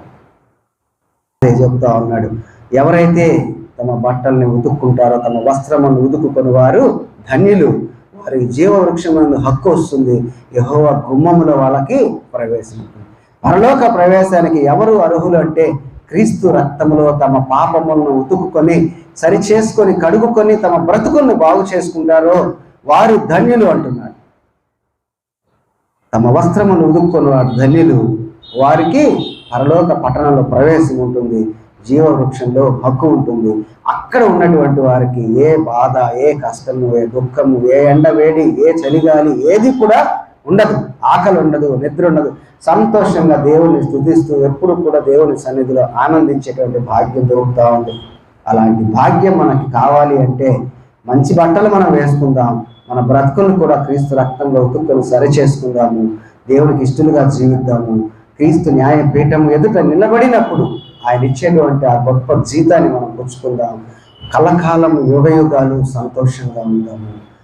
చెప్తా ఉన్నాడు, ఎవరైతే తమ బట్టల్ని ఉతుక్కుంటారో, తమ వస్త్రమును ఉతుకుకొని వారు ధన్యులు, వారికి జీవవృక్షమునందు హక్కు వస్తుంది, యెహోవా గుమ్మములో వాళ్ళకి ప్రవేశం ఉంటుంది. పరలోక ప్రవేశానికి ఎవరు అర్హులు అంటే క్రీస్తు రక్తములో తమ పాపములను ఉతుకుకొని సరిచేసుకొని కడుగుకొని తమ బ్రతుకులను బాగు చేసుకుంటారో వారు ధన్యులు అంటున్నాడు. తమ వస్త్రమును ఉదుక్కొని వారు ధన్యులు, వారికి పరలోక పట్టణంలో ప్రవేశం ఉంటుంది, జీవవృక్షంలో హక్కు ఉంటుంది. అక్కడ ఉన్నటువంటి వారికి ఏ బాధ, ఏ కష్టము, ఏ దుఃఖము, ఏ ఎండ వేడి, ఏ చలిగాలి ఏది కూడా ఉండదు. ఆకలి ఉండదు, నిద్ర ఉండదు. సంతోషంగా దేవుని స్తుతిస్తూ ఎప్పుడు కూడా దేవుని సన్నిధిలో ఆనందించేటువంటి భాగ్యం దొరుకుతూ ఉంది. అలాంటి భాగ్యం మనకి కావాలి అంటే మంచి బట్టలు మనం వేసుకుందాం, మన బ్రతుకులను కూడా క్రీస్తు రక్తంలో ఉతుక్కొని సరి చేసుకుందాము, దేవునికి ఇష్టలుగా జీవిద్దాము. క్రీస్తు న్యాయపీఠం ఎదుట నిలబడినప్పుడు ఆయన ఇచ్చేటువంటి ఆ గొప్ప జీతాన్ని మనం పుచ్చుకుందాం. కలకాలం యుగయుగాలు సంతోషంగా ఉందాము.